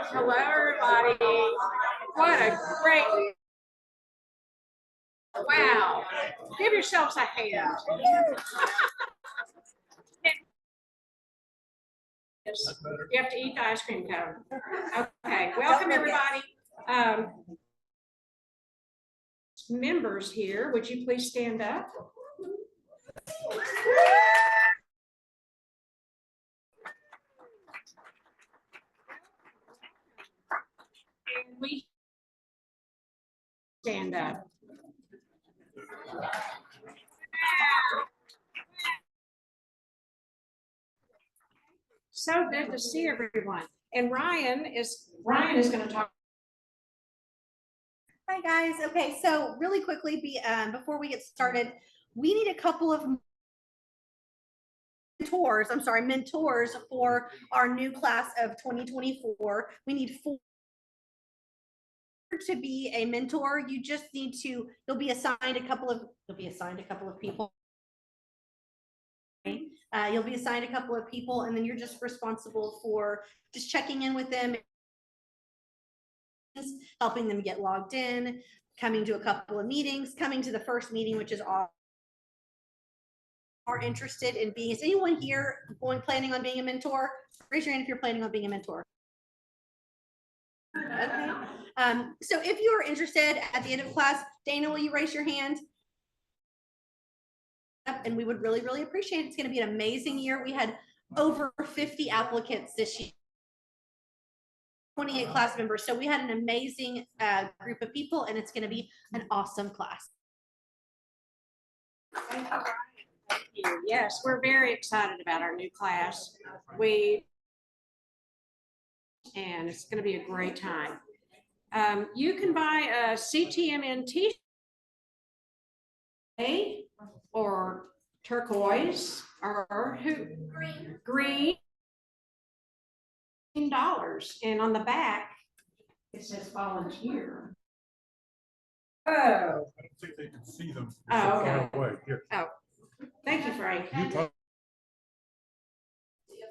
Hello, everybody. What a great, wow. Give yourselves a hand. You have to eat the ice cream cone. Okay, welcome everybody. Members here, would you please stand up? And we stand up. So good to see everyone. And Ryan is going to talk. Hi guys. Okay, so really quickly, before we get started, we need a couple of mentors for our new class of 2024. We need 4 to be a mentor. You just need to, you'll be assigned a couple of people. You'll be assigned a couple of people, and then you're just responsible for just checking in with them, helping them get logged in, coming to a couple of meetings, coming to the first meeting, which is all are interested in being. Is anyone here planning on being a mentor? Raise your hand if you're planning on being a mentor. Okay. So if you are interested at the end of class, Dana, will you raise your hand? And we would really, really appreciate it. It's going to be an amazing year. We had over 50 applicants this year. 28 class members. So we had an amazing group of people, and it's going to be an awesome class. Thank you. Yes, we're very excited about our new class. And it's going to be a great time. You can buy a CTMN t-shirt or turquoise or green $15, and on the back it says volunteer. Oh, I don't think they can see them. Oh, okay. Far away. Here. Oh, thank you, Frank.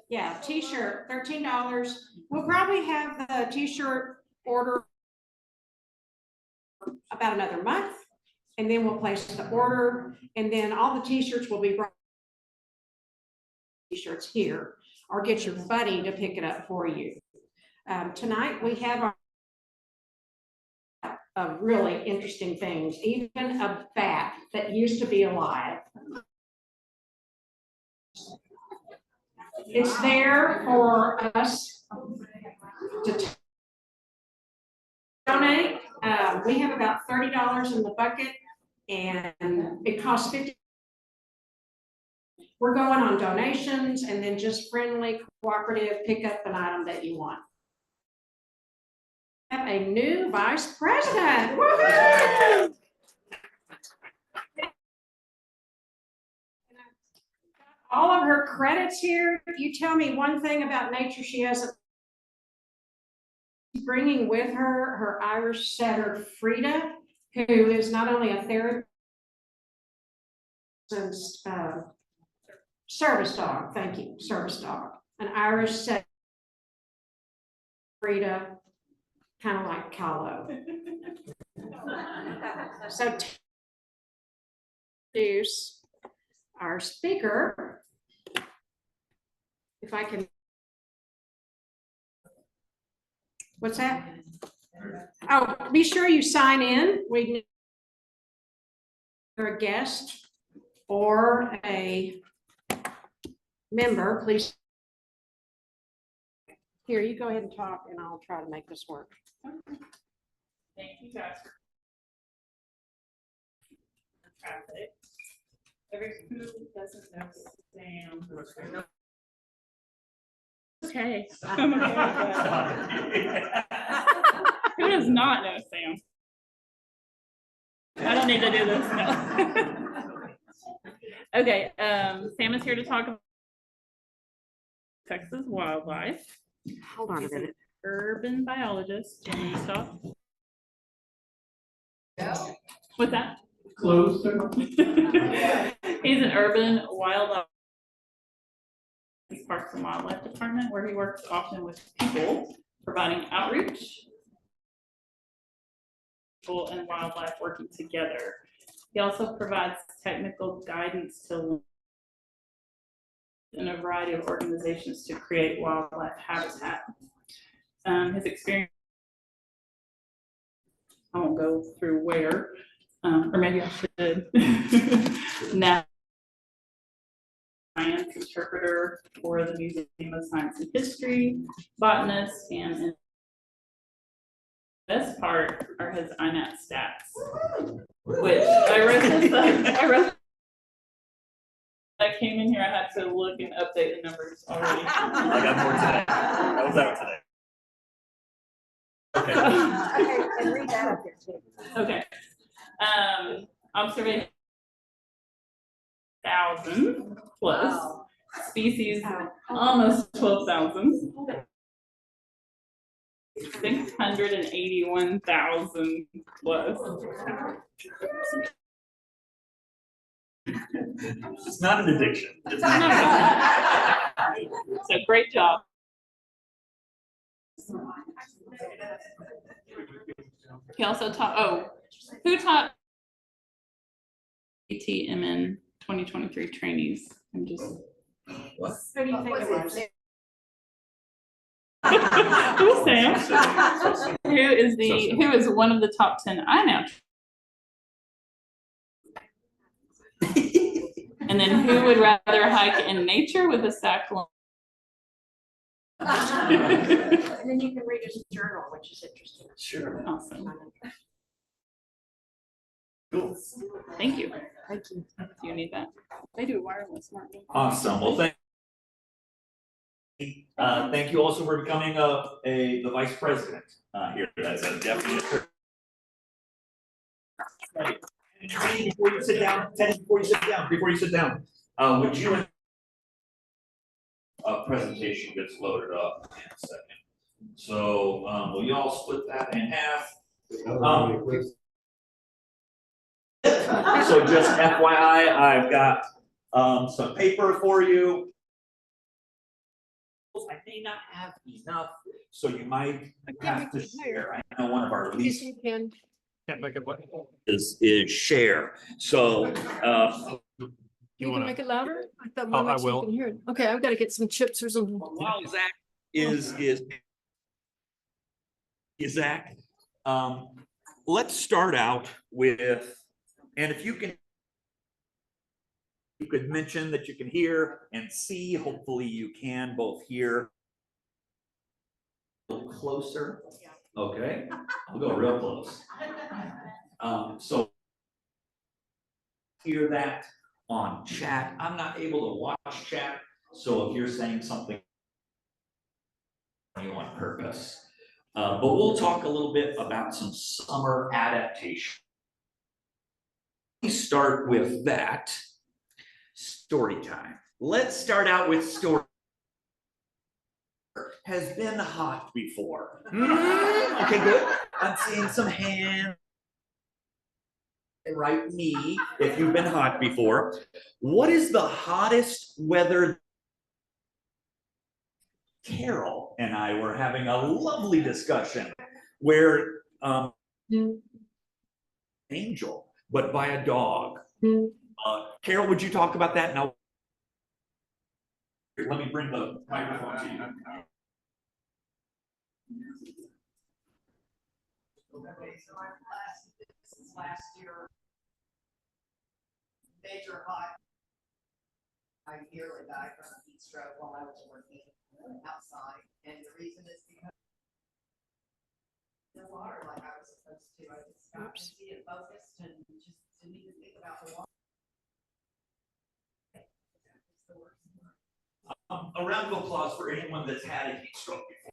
Yeah, t-shirt, $13. We'll probably have the t-shirt order about another month, and then we'll place the order, and then all the t-shirts will be brought t-shirts here, or get your buddy to pick it up for you. Tonight we have really interesting things, even a bat that used to be alive. It's there for us to donate. We have about $30 in the bucket, and it costs $50. We're going on donations and then just friendly, cooperative, pick up an item that you want. We have a new vice president. Woohoo! All of her credits here. You tell me one thing about nature she hasn't. Bringing with her her Irish setter Frida, who is not only a therapist, service dog. Thank you, service dog. An Irish setter Frida, kind of like Callow. So introduce our speaker, if I can. What's that? Oh, be sure you sign in. We need a guest or a member, please. Here, you go ahead and talk, and I'll try to make this work. Thank you, guys. Traffic. Who doesn't know Sam? Okay. Who does not know Sam? I don't need to do this now. Okay, Sam is here to talk about Texas wildlife. Hold on a minute. Urban biologist. Jenny, stop. What's that? Closer. He's an urban wildlife Parks and Wildlife Department, where he works often with people, providing outreach. People and wildlife working together. He also provides technical guidance to in a variety of organizations to create wildlife habitat. His experience, I won't go through where, or maybe I should. Now, science interpreter for the Museum of Science and History, botanist, and the best part are his INAT stats, which I wrote. I came in here, I had to look and update the numbers already. I got more today. I was out today. Okay. Okay, and read that up there too. Okay. Observation 1,000 plus species, almost 12,000. 681,000 plus. It's not an addiction. It's So great job. He also taught, who taught CTMN 2023 trainees? I'm just. What? Who do you think it was? Who's Sam? Who is one of the top 10 INAP? And then who would rather hike in nature with a sack lunch? And then you can read his journal, which is interesting. Sure. Awesome. Cool. Thank you. Thank you. Do you need that? They do wireless, aren't they? Awesome. Well, thank you also for becoming the vice president here. That's a definite. Right. And Teddy, before you sit down, would you? Presentation gets loaded up in a second. So will you all split that in half? So just FYI, I've got some paper for you. I may not have enough, so you might have to share. I know one of our least Can't make it what? is share. So You wanna make it louder? I thought Oh, my I mic so will. you can hear it. Okay, I've got to get some chips or something. while Zach is Zach, let's start out with, and if you could mention that you can hear and see, hopefully you can both hear. A little closer. Okay, I'll go real close. So hear that on chat. I'm not able to watch chat, so if you're saying something you on purpose. But we'll talk a little bit about some summer adaptation. We start with that. Story time. Let's start out with story. Has been hot before. Okay, good. I'm seeing some hands. Right, me, if you've been hot before. What is the hottest weather? Carol and I were having a lovely discussion where angel, but by a dog. Carol, would you talk about that now? Let me bring the microphone to you. Okay, so last year, major hot. I nearly died from a heat stroke while I was working outside, and the reason is because the water like I was supposed to. I just got busy and focused and just didn't even think about the water. A round of applause for anyone that's had a heat stroke before.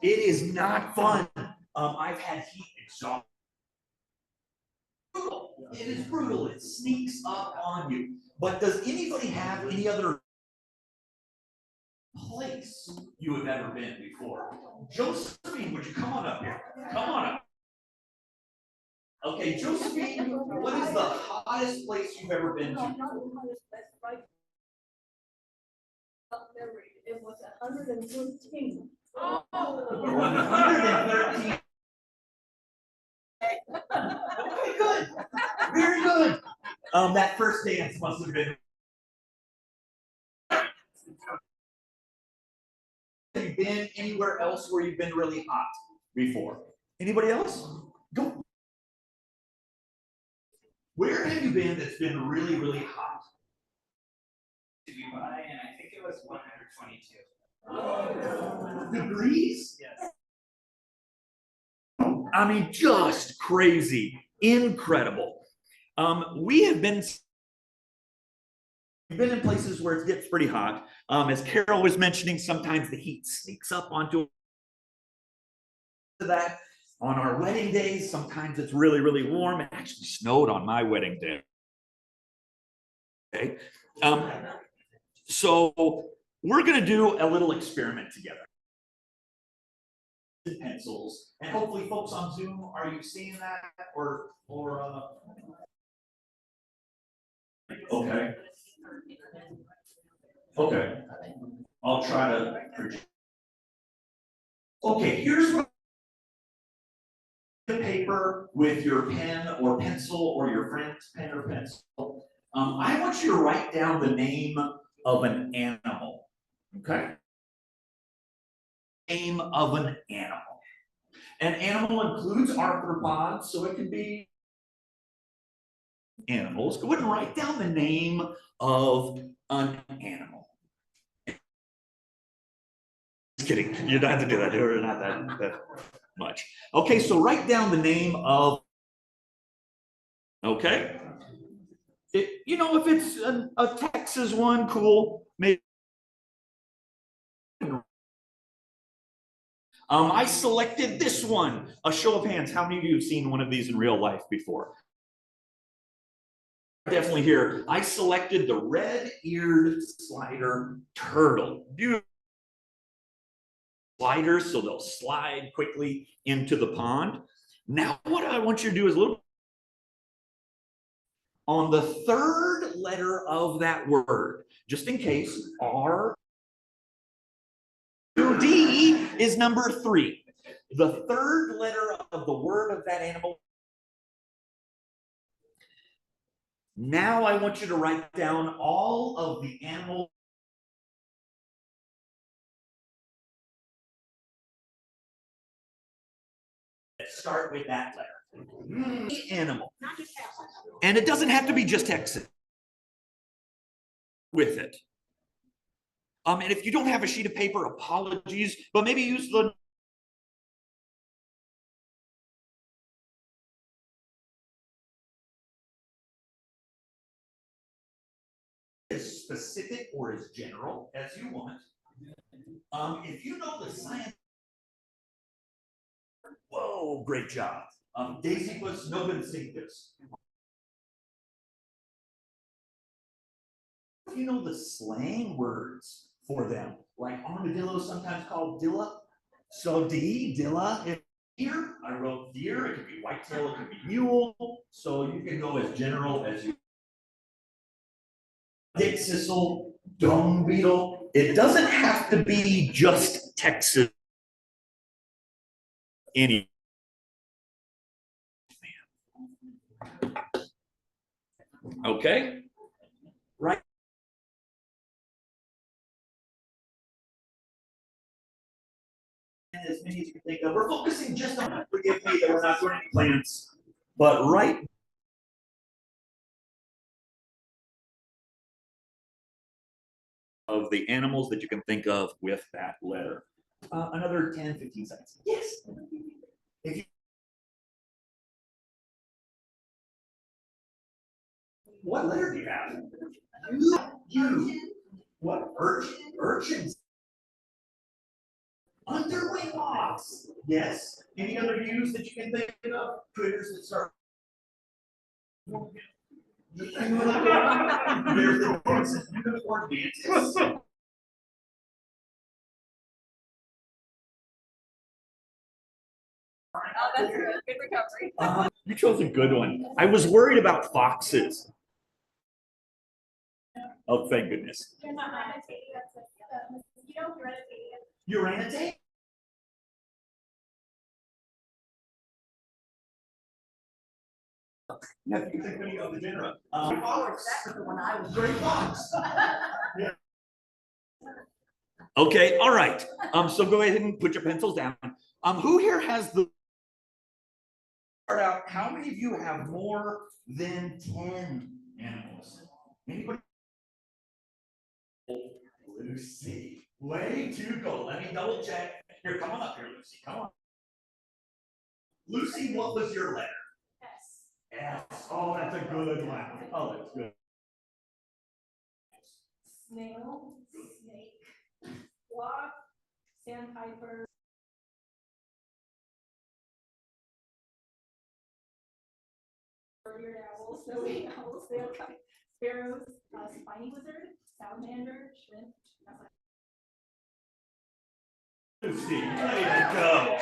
It is not fun. I've had heat exhaustion. It is brutal. It sneaks up on you. But does anybody have any other place you have ever been before? Josephine, would you come on up here? Come on up. Okay, Josephine, what is the hottest place you've ever been to? It was 115. 113. Okay, good. Very good. That first dance must have been. Have you been anywhere else where you've been really hot before? Anybody else? Go. Where have you been that's been really, really hot? Dubai, and I think it was 122. Degrees? Yes. I mean, just crazy, incredible. We have been in places where it gets pretty hot. As Carol was mentioning, sometimes the heat sneaks up onto that. On our wedding days, sometimes it's really, really warm. It actually snowed on my wedding day. Okay. So we're gonna do a little experiment together. Pencils, and hopefully folks on Zoom, are you seeing that or okay. Okay. I'll try to project. Okay, here's what paper with your pen or pencil or your friend's pen or pencil. I want you to write down the name of an animal. Okay? Name of an animal. An animal includes arthropods, so it can be animals. Go ahead and write down the name of an animal. Just kidding. You don't have to do that. They're not that much. Okay, so write down the name of. Okay. You know, if it's a Texas one, cool. Maybe. I selected this one. A show of hands. How many of you have seen one of these in real life before? Definitely here. I selected the red-eared slider turtle. Beautiful sliders, so they'll slide quickly into the pond. Now, what I want you to do is a little. On the third letter of that word, just in case, R. D is number 3. The third letter of the word of that animal. Now I want you to write down all of the animals. Start with that letter. Animal. And it doesn't have to be just Texas with it. And if you don't have a sheet of paper, apologies, but maybe use the. As specific or as general as you want. If you know the science. Whoa, great job. Daisy was no good seeing this. You know the slang words for them, like armadillo, sometimes called dilla. So dilla. Deer, I wrote deer. It could be whitetail, it could be mule. So you can go as general as you. Dick sissel, dung beetle. It doesn't have to be just Texas. Any. Okay. Right. As many as you can think of. We're focusing just on, forgive me that we're not doing any plants, but right. Of the animals that you can think of with that letter. Another 10, 15 seconds. Yes. If you. What letter do you have? You. What? Urchins. Underwing moths. Yes. Any other views that you can think of? Critters that start. There's the unicorn mantis. Oh, that's good. Good recovery. You chose a good one. I was worried about foxes. Oh, thank goodness. You're not meditating, that's a mosquito, you're meditating. Uranite? Yeah, you think when you go to dinner. When I was. Great fox. Okay, all right. So go ahead and put your pencils down. Who here has the start out? How many of you have more than 10 animals? Anybody? Lucy, way to go. Let me double check. Here, come on up here, Lucy. Come on. Lucy, what was your letter? Yes. S. Oh, that's a good one. Oh, that's good. Snail, snake, wasp, sandpiper. Weird owls, snowy owls, snail kite, sparrows, spiny lizard, salamander, shrimp. Lucy, way to go.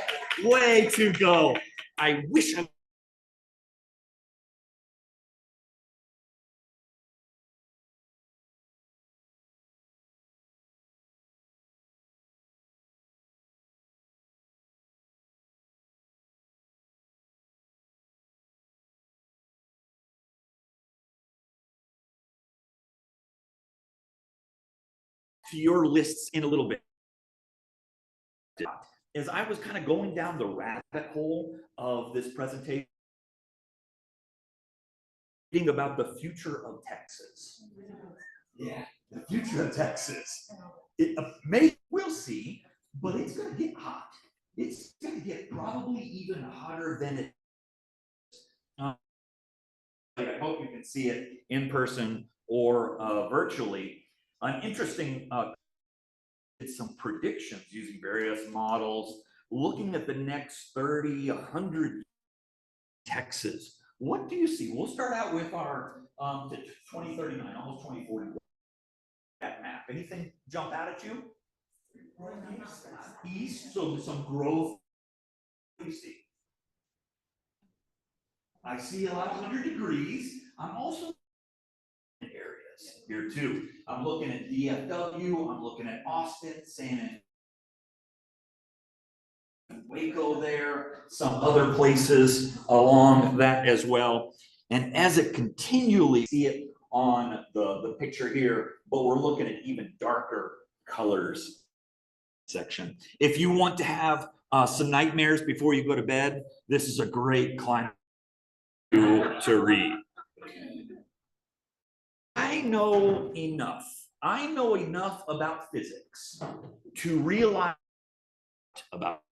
Way to go. I wish I. To your lists in a little bit. As I was kind of going down the rabbit hole of this presentation, reading about the future of Texas. Yeah, the future of Texas. It we'll see, but it's going to get hot. It's going to get probably even hotter than it. I hope you can see it in person or virtually. An interesting it's some predictions using various models, looking at the next 30, 100 Texas. What do you see? We'll start out with our 2039, almost 2040. That map. Anything jump out at you? East, so there's some growth. What do you see? I see a lot of 100 degrees. I'm also in areas here too. I'm looking at DFW. I'm looking at Austin, San Waco there, some other places along that as well. And as it continually see it on the picture here, but we're looking at even darker colors section. If you want to have some nightmares before you go to bed, this is a great climate to read. I know enough. I know enough about physics to realize about.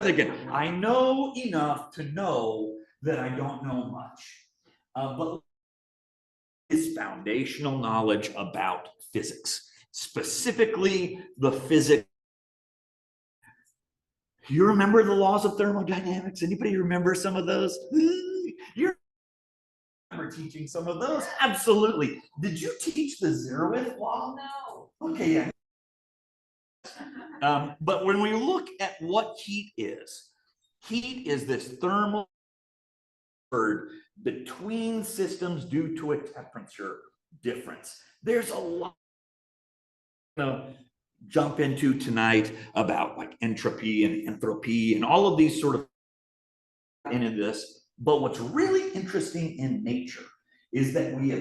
Again, I know enough to know that I don't know much, but is foundational knowledge about physics, specifically the physics. You remember the laws of thermodynamics? Anybody remember some of those? You remember teaching some of those? Absolutely. Did you teach the zeroth law? No. Okay, yeah. But when we look at what heat is this thermal between systems due to a temperature difference. There's a lot to jump into tonight about like entropy and entropy and all of these sort of into this. But what's really interesting in nature is that we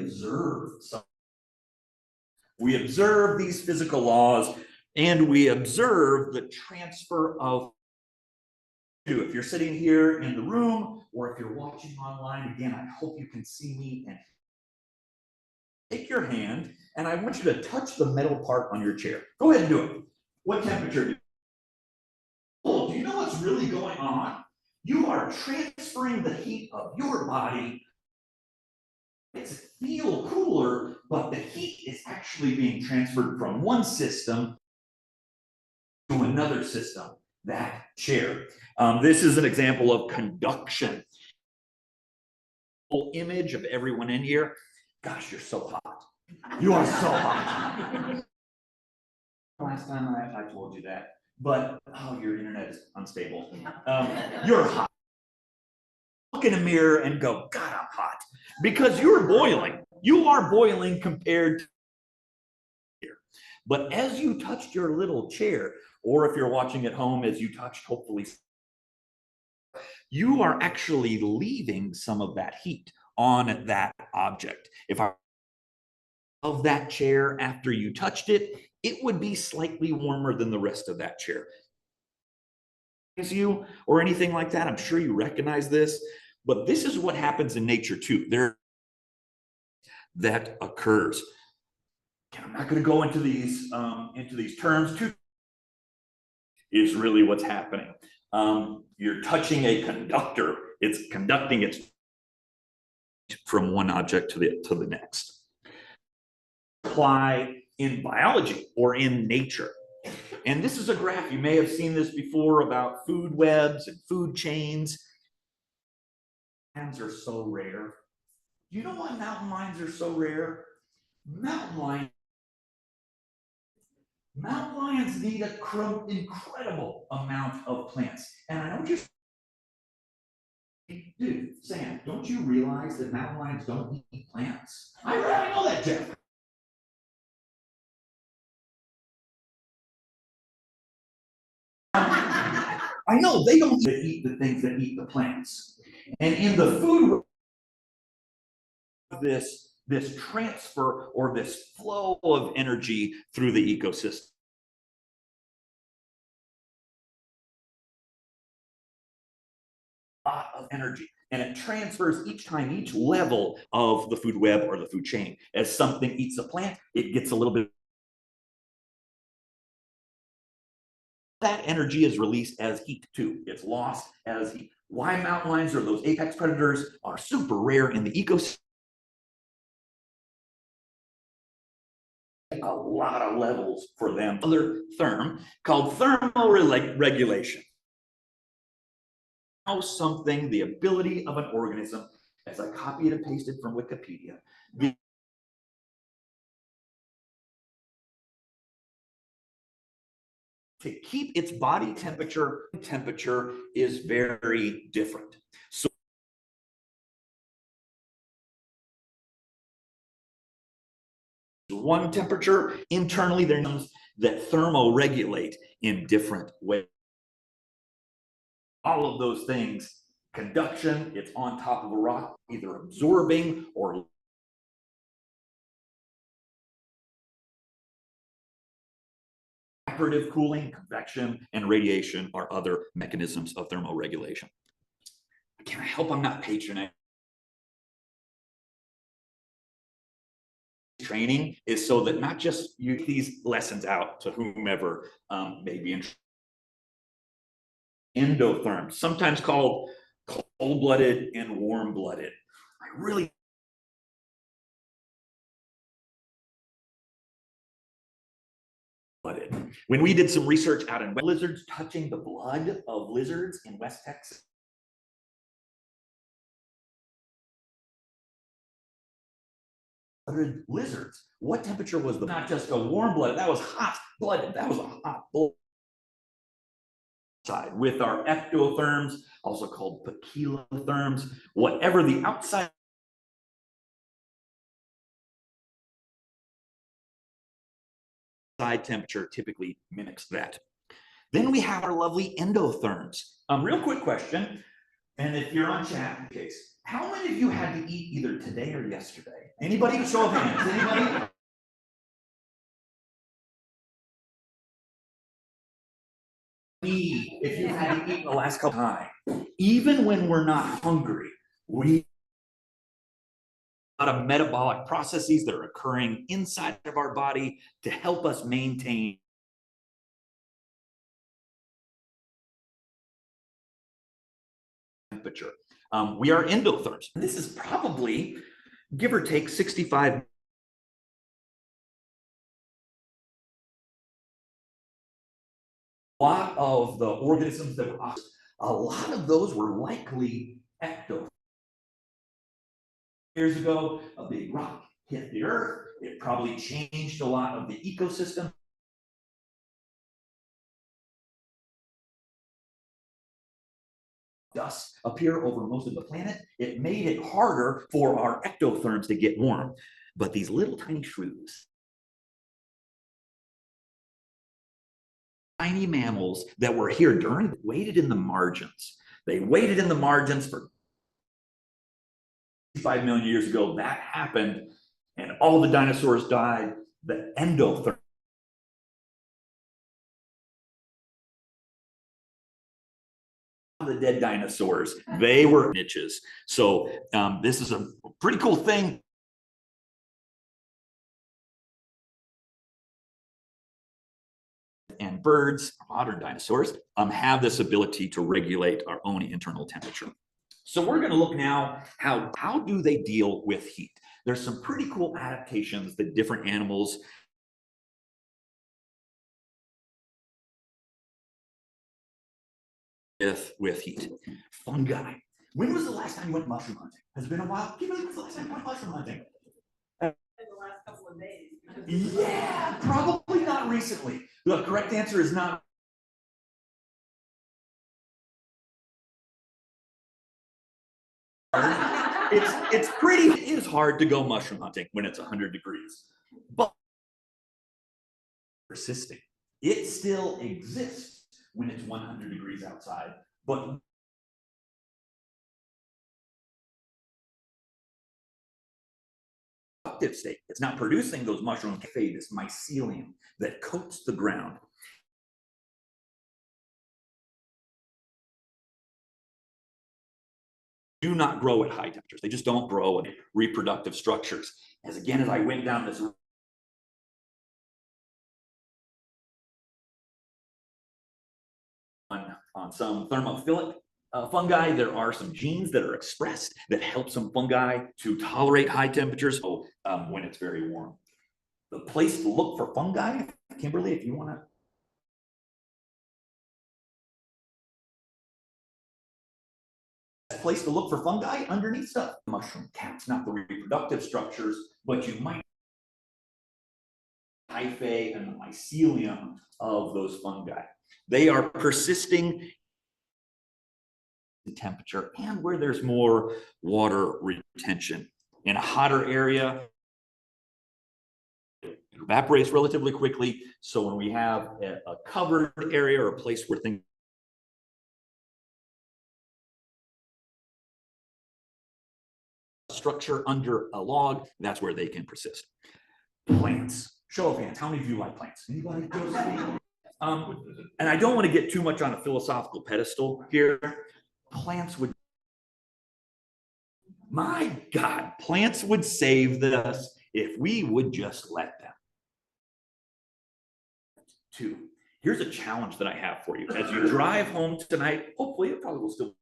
observe these physical laws, and we observe the transfer of. If you're sitting here in the room or if you're watching online, again, I hope you can see me and take your hand and I want you to touch the metal part on your chair. Go ahead and do it. What temperature do you? Oh, do you know what's really going on? You are transferring the heat of your body. It's feel cooler, but the heat is actually being transferred from one system to another system, that chair. This is an example of conduction. Whole image of everyone in here. Gosh, you're so hot. You are so hot. Last time I told you that. but, oh, your internet is unstable. You're hot. Look in a mirror and go, God, I'm hot. Because you're boiling. You are boiling compared to here. But as you touched your little chair, or if you're watching at home as you touched, hopefully, you are actually leaving some of that heat on that object. If I of that chair after you touched it, it would be slightly warmer than the rest of that chair. You or anything like that, I'm sure you recognize this, but this is what happens in nature too. There that occurs. I'm not going to go into these terms too. Is really what's happening. You're touching a conductor. It's conducting it from one object to the next. Apply in biology or in nature. And this is a graph, you may have seen this before about food webs and food chains. Mountain lions are so rare. Do you know why mountain lions are so rare? Mountain lions need an incredible amount of plants. And I know just, dude, Sam, don't you realize that mountain lions don't eat plants? I know that, Jeff. I know they don't eat the things that eat the plants. And in the food, this transfer or this flow of energy through the ecosystem. A lot of energy, and it transfers each time, each level of the food web or the food chain. As something eats a plant, it gets a little bit. That energy is released as heat too. It's lost as heat. Why mountain lions or those apex predators are super rare in the ecosystem. A lot of levels for them. Another term called thermoregulation. How something, the ability of an organism, as I copied and pasted from Wikipedia, to keep its body temperature is very different. So one temperature internally, there are things that thermoregulate in different ways. All of those things, conduction, it's on top of a rock, either absorbing or evaporative cooling, convection, and radiation are other mechanisms of thermoregulation. I hope I'm not patronizing. Training is so that not just you get these lessons out to whomever may be interested. Endotherms, sometimes called cold-blooded and warm-blooded. I really when we did some research out in lizards, touching the blood of lizards in West Texas. Lizards, what temperature was the, not just a warm blooded, that was hot blooded, that was a hot blood. Side with our ectotherms, also called poikilotherms, whatever the outside temperature typically mimics that. Then we have our lovely endotherms. Real quick question, and if you're on chat, in case, how many of you had to eat either today or yesterday? Anybody? Show of hands. Anybody? If you've had to eat in the last couple of times, even when we're not hungry, we a lot of metabolic processes that are occurring inside of our body to help us maintain temperature. We are endotherms. This is probably, give or take, 65. A lot of the organisms that were, a lot of those were likely ectotherms. Years ago, a big rock hit the earth. It probably changed a lot of the ecosystem. dust appear over most of the planet, it made it harder for our ectotherms to get warm. But these little tiny shrews, tiny mammals that were here during, waited in the margins. They waited in the margins for 5 million years ago. That happened, and all the dinosaurs died. The endotherm, the dead dinosaurs, they were niches. So this is a pretty cool thing. And birds, modern dinosaurs, have this ability to regulate our own internal temperature. So we're going to look now how do they deal with heat. There's some pretty cool adaptations that different animals with heat. Fungi. When was the last time you went mushroom hunting? Has it been a while? When was the last time you went mushroom hunting? In the last couple of days. Yeah, probably not recently. The correct answer is not. It is hard to go mushroom hunting when it's 100 degrees, but persisting. It still exists when it's 100 degrees outside, but active state. It's not producing those mushrooms, this mycelium that coats the ground. Do not grow at high temperatures. They just don't grow in reproductive structures. As I went down this on some thermophilic fungi, there are some genes that are expressed that help some fungi to tolerate high temperatures when it's very warm. The place to look for fungi, Kimberly, if you want to. Place to look for fungi underneath stuff. Mushroom caps, not the reproductive structures, but you might hyphae and the mycelium of those fungi. They are persisting in temperature and where there's more water retention. In a hotter area, it evaporates relatively quickly. So when we have a covered area or a place where things structure under a log, that's where they can persist. Plants. Show of hands. How many of you like plants? Anybody? And I don't want to get too much on a philosophical pedestal here. Plants would, my God, plants would save us if we would just let them. 2, here's a challenge that I have for you. As you drive home tonight, hopefully it probably will still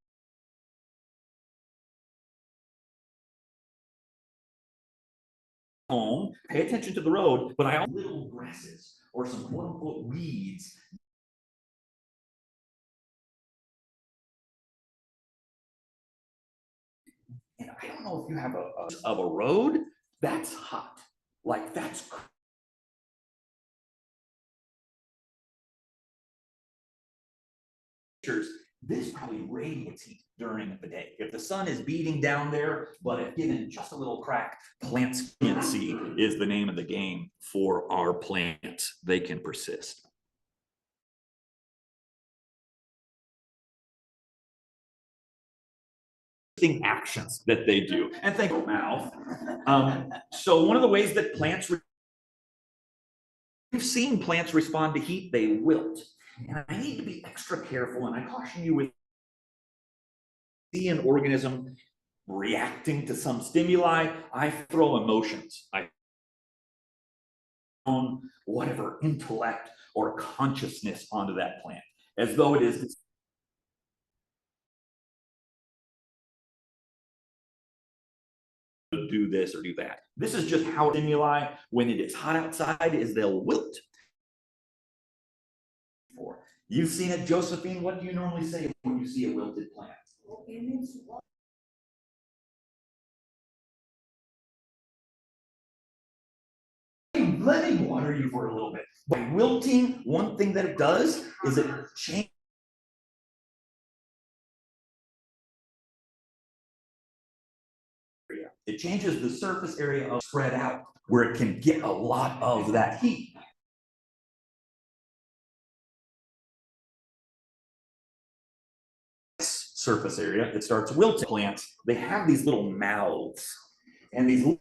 home, pay attention to the road, but I also little grasses or some quote unquote weeds. And I don't know if you have a road that's hot, like that's this probably radiates heat during the day. If the sun is beating down there, but if given just a little crack, plantsciency is the name of the game for our plants. They can persist. Actions that they do, and think mouth. So one of the ways that plants, we've seen plants respond to heat, they wilt. And I need to be extra careful, and I caution you with see an organism reacting to some stimuli, I throw emotions. I own whatever intellect or consciousness onto that plant, as though it is to do this or do that. This is just how stimuli, when it is hot outside, is they'll wilt. You've seen it, Josephine. What do you normally say when you see a wilted plant? Let me water you for a little bit. By wilting, one thing that it does is it changes It changes the surface area of spread out where it can get a lot of that heat. Surface area, it starts wilting. Plants, they have these little mouths and these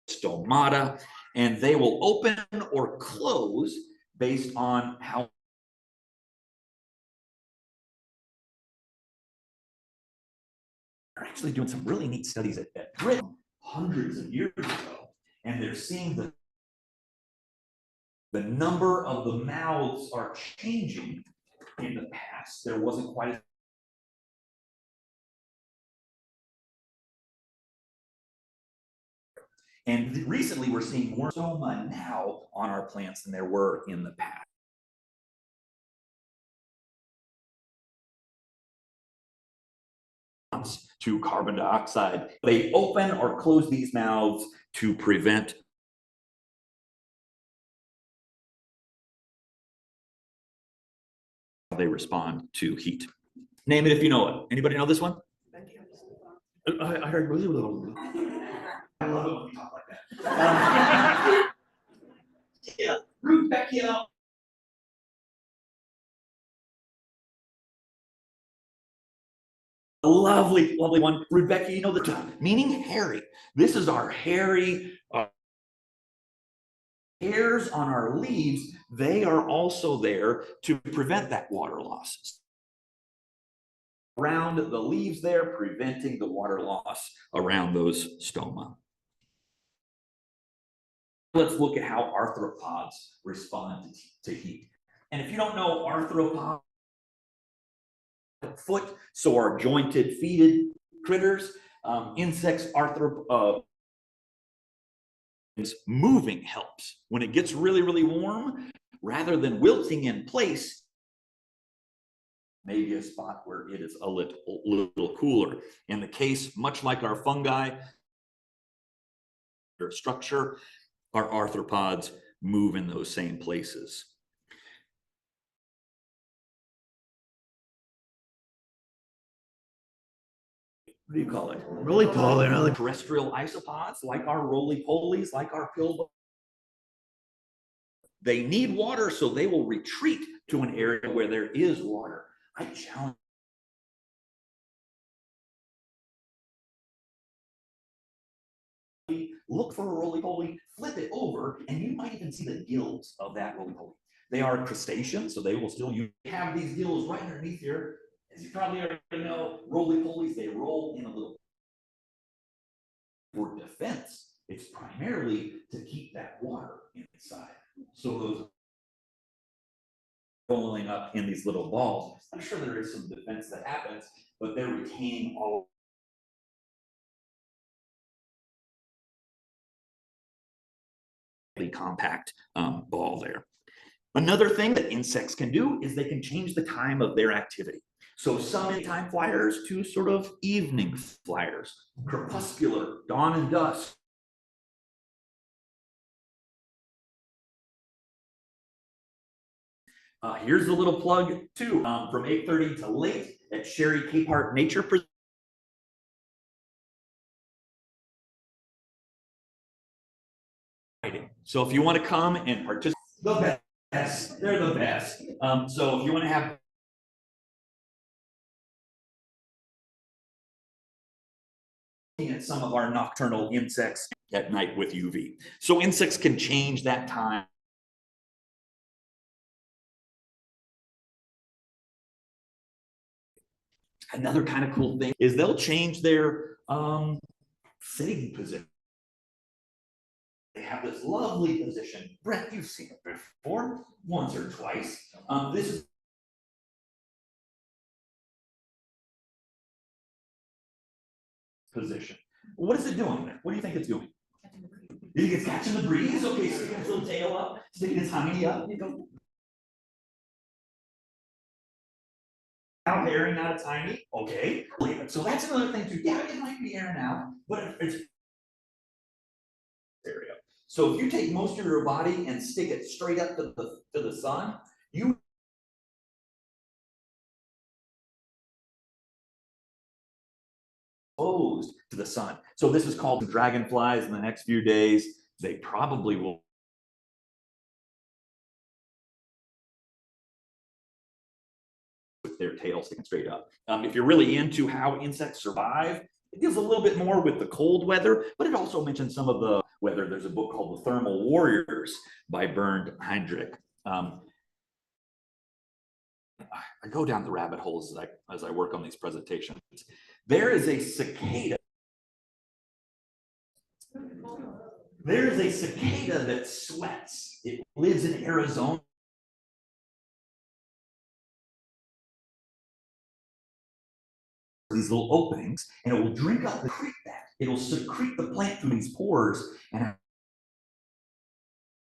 stomata, and they will open or close based on how they're actually doing some really neat studies at Britain hundreds of years ago, and they're seeing the number of the mouths are changing. In the past, there wasn't quite as and recently we're seeing more stoma now on our plants than there were in the past. To carbon dioxide, they open or close these mouths to prevent they respond to heat. Name it if you know it. Anybody know this one? I heard. I love it when we talk like that. Yeah, Rudbeckia. A lovely, lovely one. Rudbeckia, you know the term, meaning hairy. This is our hairy hairs on our leaves. They are also there to prevent that water loss. Around the leaves there, preventing the water loss around those stoma. Let's look at how arthropods respond to heat. And if you don't know arthropods, foot, so our jointed feeted critters, insects, moving helps. When it gets really, really warm, rather than wilting in place, maybe a spot where it is a little cooler. In the case, much like our fungi, their structure, our arthropods move in those same places. What do you call it? Roly-poly. Terrestrial isopods, like our roly-polies, like our pill. They need water, so they will retreat to an area where there is water. I challenge. Look for a roly-poly, flip it over, and you might even see the gills of that roly-poly. They are crustaceans, so they will still have these gills right underneath here. As you probably already know, roly-polies, they roll in a little. For defense, it's primarily to keep that water inside. So those rolling up in these little balls. I'm sure there is some defense that happens, but they're retaining all the compact ball there. Another thing that insects can do is they can change the time of their activity. So some nighttime flyers to sort of evening flyers, crepuscular, dawn and dusk. Here's a little plug too, from 8:30 to late at Sherry Capehart Nature Preserve. So if you want to come and participate, the best, they're the best. So if you want to have at some of our nocturnal insects at night with UV. So insects can change that time. Another kind of cool thing is they'll change their sitting position. They have this lovely position. Brett, you've seen it before, once or twice. This is position. What is it doing there? What do you think it's doing? You think it's catching the breeze? Okay, sticking its little tail up, sticking its hiney up. You go. Out airing out its hiney. Okay. So that's another thing too. Yeah, it might be airing out, but it's area. So if you take most of your body and stick it straight up to the sun, you exposed to the sun. So this is called dragonflies in the next few days. They probably will with their tails sticking straight up. If you're really into how insects survive, it gives a little bit more with the cold weather, but it also mentions some of the weather. There's a book called The Thermal Warriors by Bernd Heinrich. I go down the rabbit holes as I work on these presentations. There is a cicada. There is a cicada that sweats. It lives in Arizona. These little openings, and it will drink up the creek that. It'll secrete the plant through these pores, and a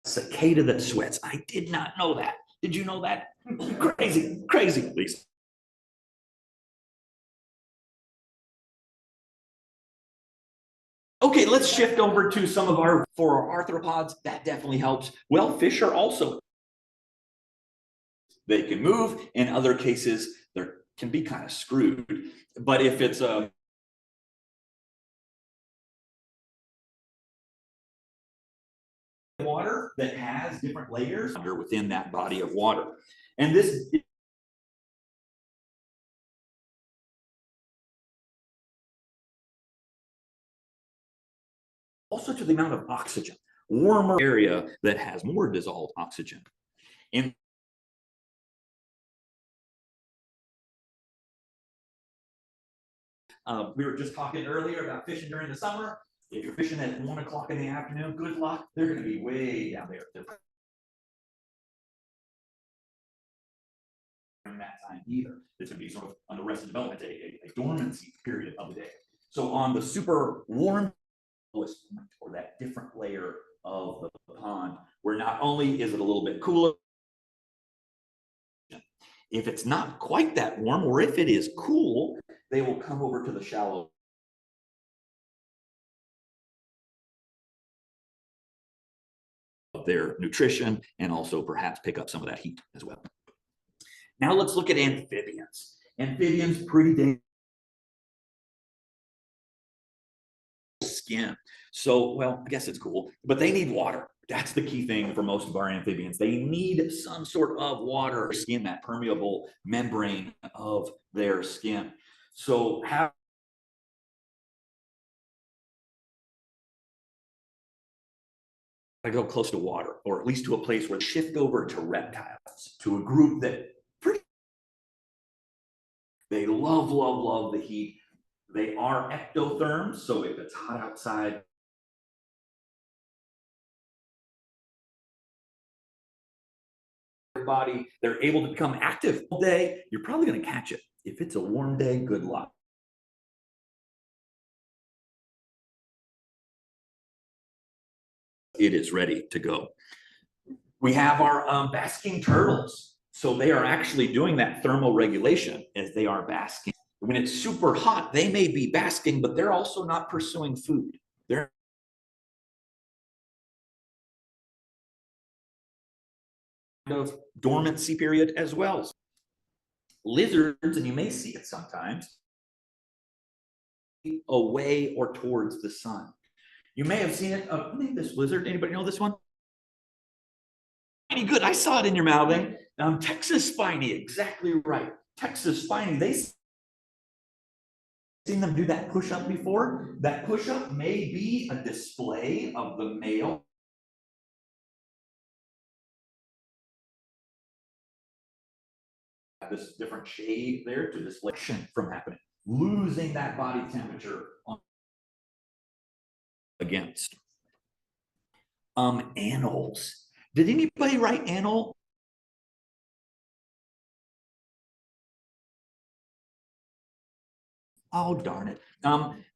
cicada that sweats. I did not know that. Did you know that? Crazy, crazy, Lisa. Okay, let's shift over to some of our arthropods. That definitely helps. Well, fish are also. They can move. In other cases, they can be kind of screwed. But if it's a water that has different layers within that body of water, and this also to the amount of oxygen. Warmer area that has more dissolved oxygen. And we were just talking earlier about fishing during the summer. If you're fishing at 1 o'clock in the afternoon, good luck. They're going to be way down there. During that time either. This would be sort of on arrested development, a dormancy period of the day. So on the super warm lowest point, or that different layer of the pond, where not only is it a little bit cooler, if it's not quite that warm, or if it is cool, they will come over to the shallow of their nutrition, and also perhaps pick up some of that heat as well. Now let's look at amphibians. Amphibians, pretty dangerous. Skin. So, well, I guess it's cool, but they need water. That's the key thing for most of our amphibians. They need some sort of water, skin, that permeable membrane of their skin. So how I go close to water, or at least to a place where they shift over to reptiles, to a group that they love the heat. They are ectotherms, so if it's hot outside, body, they're able to become active all day. You're probably going to catch it. If it's a warm day, good luck. It is ready to go. We have our basking turtles. So they are actually doing that thermal regulation as they are basking. When it's super hot, they may be basking, but they're also not pursuing food. They're of dormancy period as well. Lizards, and you may see it sometimes, away or towards the sun. You may have seen it. This lizard, anybody know this one? Good, I saw it in your mouthing. Texas spiny, exactly right. Texas spiny, they seen them do that push-up before? That push-up may be a display of the male. This different shade there to display from happening, losing that body temperature against. Anoles. Did anybody write anole? Oh, darn it.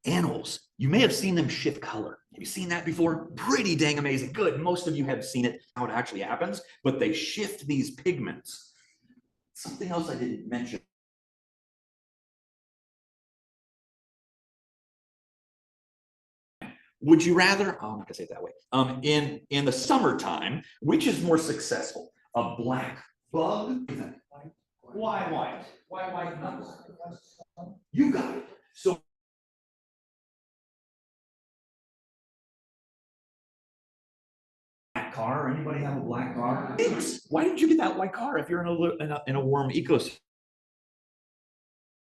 Anoles. You may have seen them shift color. Have you seen that before? Pretty dang amazing. Good. Most of you have seen it, how it actually happens, but they shift these pigments. Something else I didn't mention. Would you rather, oh, I'm not gonna say it that way. In the summertime, which is more successful? A black bug? Why white? Why white? You got it. So car? Anybody have a black car? Thanks. Why did you get that white car if you're in a warm ecosystem?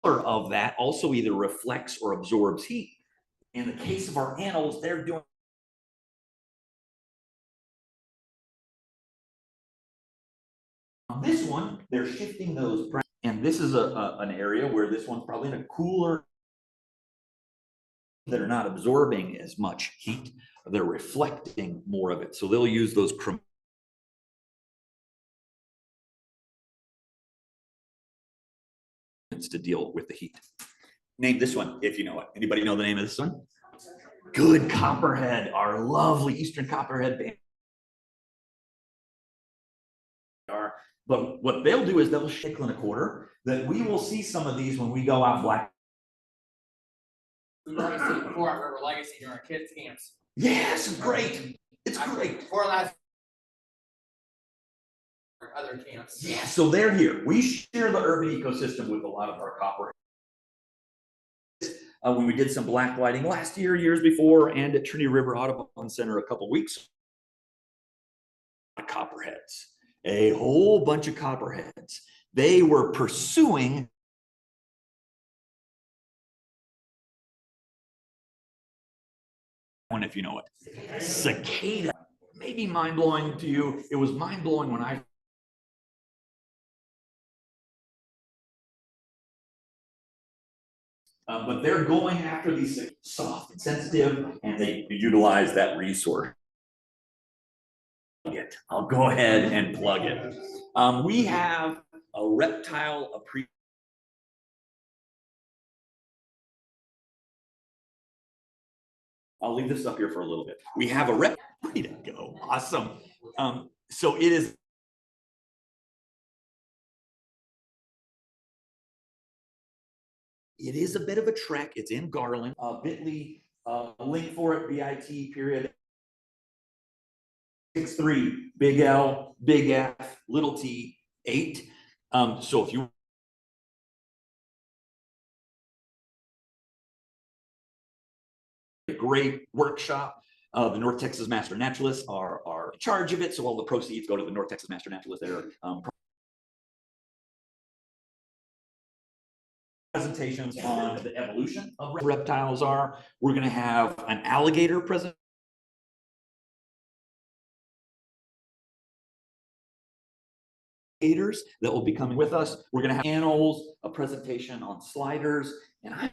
Color of that also either reflects or absorbs heat. In the case of our animals, they're doing on this one, they're shifting those, and this is an area where this one's probably in a cooler that are not absorbing as much heat. They're reflecting more of it. So they'll use those to deal with the heat. Name this one if you know it. Anybody know the name of this one? Good copperhead, our lovely eastern copperhead band. But what they'll do is they'll shake in a quarter that we will see some of these when we go out black. We've already seen it before at River Legacy during our kids' camps. Yes, great. It's great. Before last. Other camps. Yeah, so they're here. We share the urban ecosystem with a lot of our copperheads. When we did some black lighting last year, years before, and at Trinity River Audubon Center a couple weeks. Copperheads, a whole bunch of copperheads. They were pursuing one, if you know it. Cicada. Maybe mind-blowing to you. It was mind-blowing when I but they're going after these soft and sensitive, and they utilize that resource. I'll go ahead and plug it. We have a reptile appreciation. I'll leave this up here for a little bit. We have a ready to go. Awesome. So it is. It is a bit of a trek. It's in Garland. Bit.ly link for it. bit period 63 big L big F little t 8. So if you a great workshop. The North Texas Master Naturalists are in charge of it, so all the proceeds go to the North Texas Master Naturalists. Their presentations on the evolution of reptiles are. We're going to have an alligator presentation. That will be coming with us. We're going to have animals, a presentation on sliders, and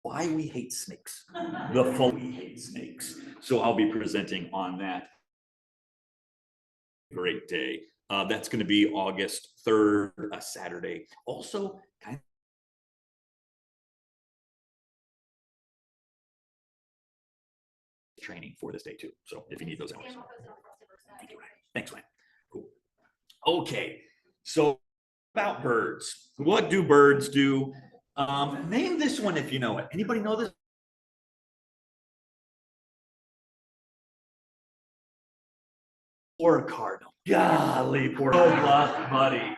why we hate snakes. We hate snakes. So I'll be presenting on that. Great day. That's going to be August 3rd, a Saturday. Also, kind of training for this day too. So if you need those hours. Thank you, Ryan. Thanks, Ryan. Cool. Okay, so about birds. What do birds do? Name this one if you know it. Anybody know this? Or a cardinal. Golly, poor luck, buddy.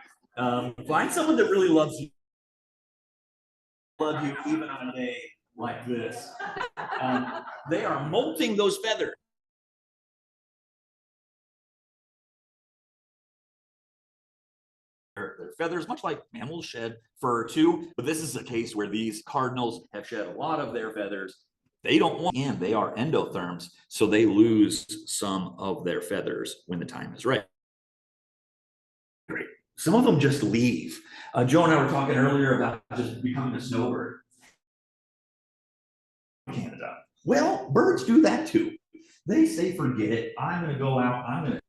Find someone that really loves you. Love you even on a day like this. They are molting those feathers. Their feathers, much like mammals shed fur too, but this is a case where these cardinals have shed a lot of their feathers. They don't want, and they are endotherms, so they lose some of their feathers when the time is right. Great. Some of them just leave. Joe and I were talking earlier about just becoming a snowbird. Canada. Well, birds do that too. They say, forget it. I'm going to go out. I'm going to.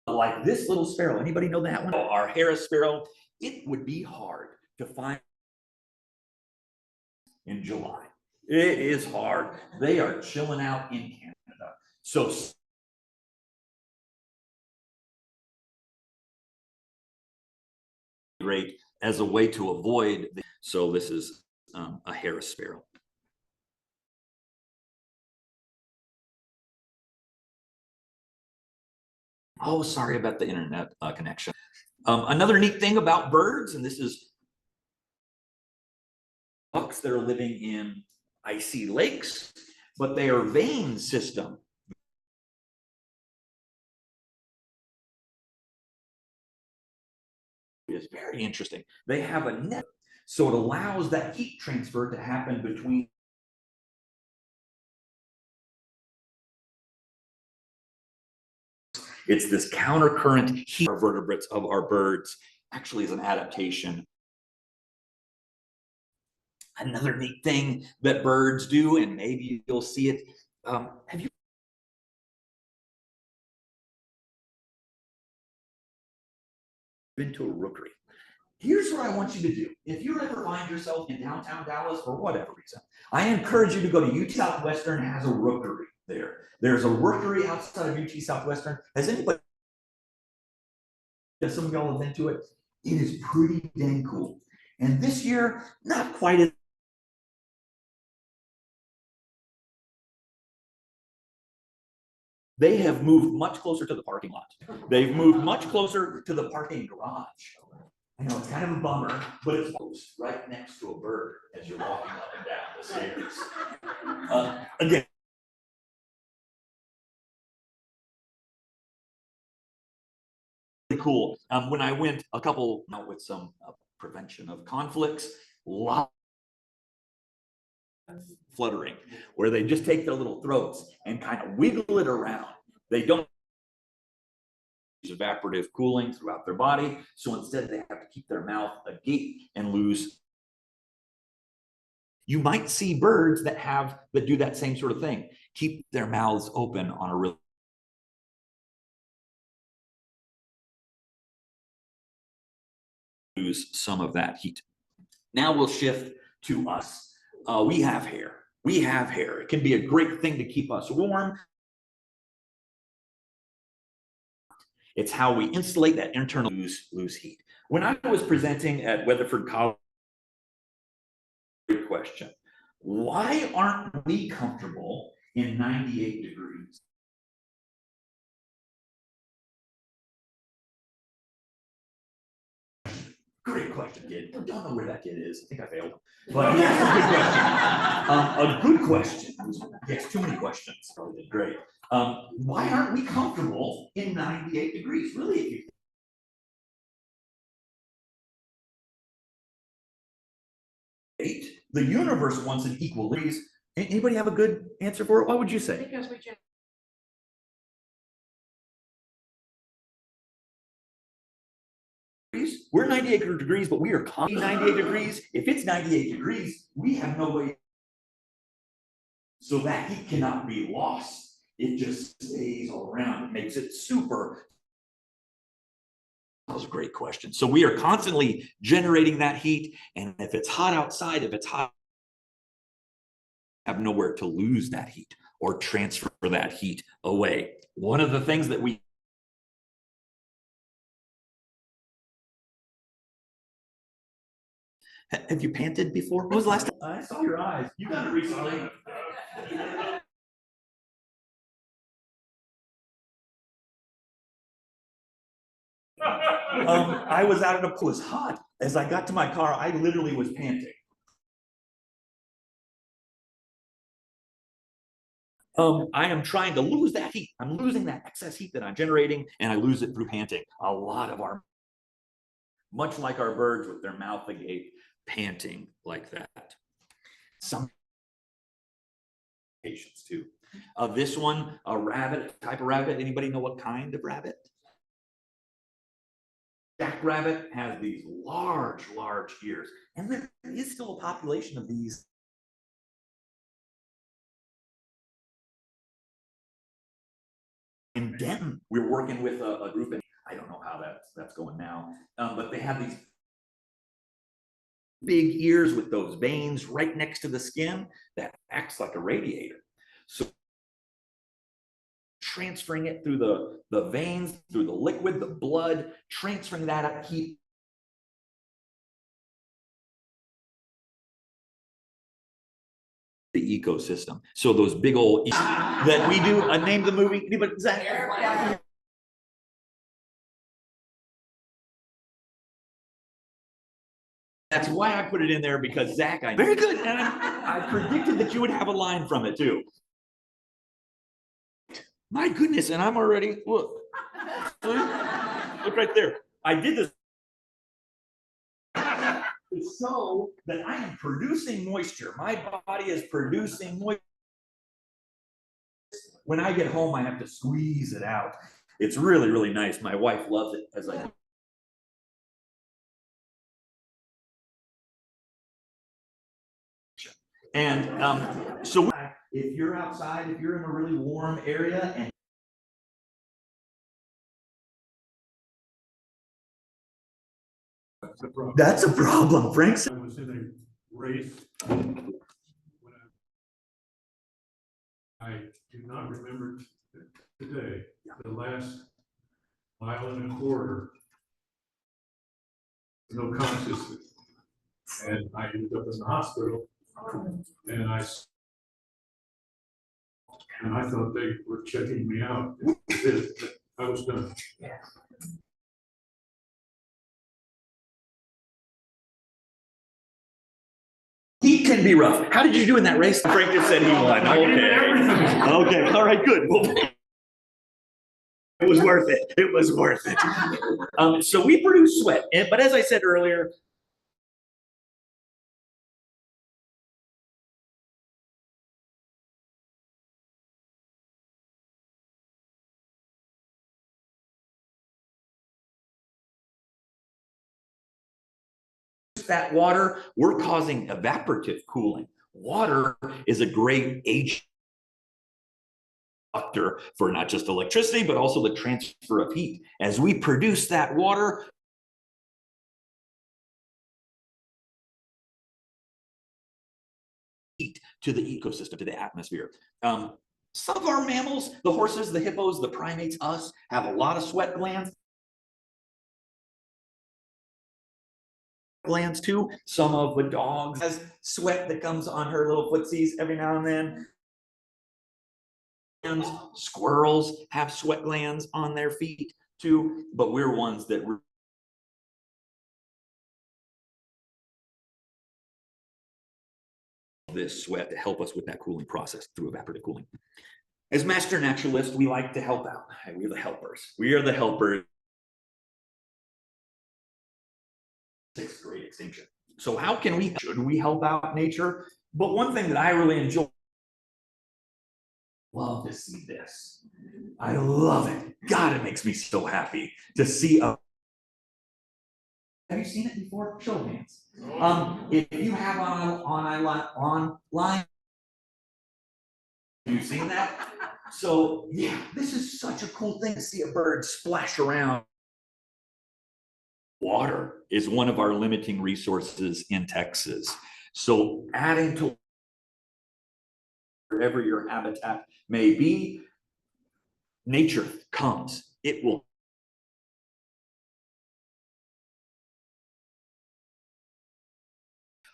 Like this little sparrow. Anybody know that one? Our Harris sparrow. It would be hard to find in July. It is hard. They are chilling out in Canada. So great as a way to avoid. So this is a Harris sparrow. Oh, sorry about the internet connection. Another neat thing about birds, and this is ducks that are living in icy lakes, but their vein system is very interesting. They have a net, so it allows that heat transfer to happen between. It's this countercurrent heat vertebrates of our birds actually is an adaptation. Another neat thing that birds do, and maybe you'll see it. Have you been to a rookery? Here's what I want you to do. If you ever find yourself in downtown Dallas for whatever reason, I encourage you to go to UT Southwestern has a rookery there. There's a rookery outside of UT Southwestern. Has anybody, some of y'all have been to it? It is pretty dang cool. And this year, not quite as they have moved much closer to the parking lot. They've moved much closer to the parking garage. I know it's kind of a bummer, but it's right next to a bird as you're walking up and down the stairs. Again, really cool. When I went a couple with some prevention of conflicts, lot fluttering, where they just take their little throats and kind of wiggle it around. They don't use evaporative cooling throughout their body, so instead they have to keep their mouth agape and lose. You might see birds that do that same sort of thing, keep their mouths open on a real lose some of that heat. Now we'll shift to us. We have hair. We have hair. It can be a great thing to keep us warm. It's how we insulate that internal lose heat. When I was presenting at Weatherford College, great question. Why aren't we comfortable in 98 degrees? Great question, kid. I don't know where that kid is. I think I failed. But yeah, a good question. Yes, too many questions. Probably did great. Why aren't we comfortable in 98 degrees? Really, if you the universe wants an equal degrees. Anybody have a good answer for it? What would you say? Because we just We're 98 degrees, but we are 98 degrees. If it's 98 degrees, we have no way. So that heat cannot be lost. It just stays all around. It makes it super. That was a great question. So we are constantly generating that heat. And if it's hot outside, if it's hot, have nowhere to lose that heat or transfer that heat away. One of the things that we have you panted before? When was the last time? I saw your eyes. You got it recently. I was out at a pool. It was hot. As I got to my car, I literally was panting. I am trying to lose that heat. I'm losing that excess heat that I'm generating, and I lose it through panting. A lot of much like our birds with their mouth agape, panting like that. Some patients too. This one, a rabbit, type of rabbit. Anybody know what kind of rabbit? Jackrabbit has these large ears, and there is still a population of these. In Denton, we're working with a group, and I don't know how that's going now, but they have these big ears with those veins right next to the skin that acts like a radiator. So transferring it through the veins, through the liquid, the blood, transferring that heat. The ecosystem. So those big old that we do, name the movie. Anybody? Zach? That's why I put it in there, because Zach, very good, and I predicted that you would have a line from it too. My goodness, and I'm already, look right there. I did this so that I am producing moisture. My body is producing moisture. When I get home, I have to squeeze it out. It's really, really nice. My wife loves it as I. And so if you're outside, if you're in a really warm area and that's a problem, Frank. I was in a race. when I do not remember today, the last mile and a quarter. No consciousness. And I ended up in the hospital and I thought they were checking me out. I was done. He can be rough. How did you do in that race? Frank just said he won. Okay. Okay. All right. Good. Well, it was worth it. It was worth it. So we produce sweat, but as I said earlier, that water, we're causing evaporative cooling. Water is a great agent for not just electricity, but also the transfer of heat. As we produce that water, heat to the ecosystem, to the atmosphere. Some of our mammals, the horses, the hippos, the primates, us, have a lot of sweat glands. Glands too. Some of the dogs has sweat that comes on her little footsies every now and then. And squirrels have sweat glands on their feet too, but we're ones that this sweat to help us with that cooling process through evaporative cooling. As master naturalists, we like to help out. We're the helpers. We are the helpers. Sixth grade extinction. So how can we, should we help out nature? But one thing that I really enjoy, love to see this. I love it. God, it makes me so happy to see a. Have you seen it before? Show of hands. If you have online, have you seen that? So yeah, this is such a cool thing to see a bird splash around. Water is one of our limiting resources in Texas. So adding to wherever your habitat may be, nature comes. It will.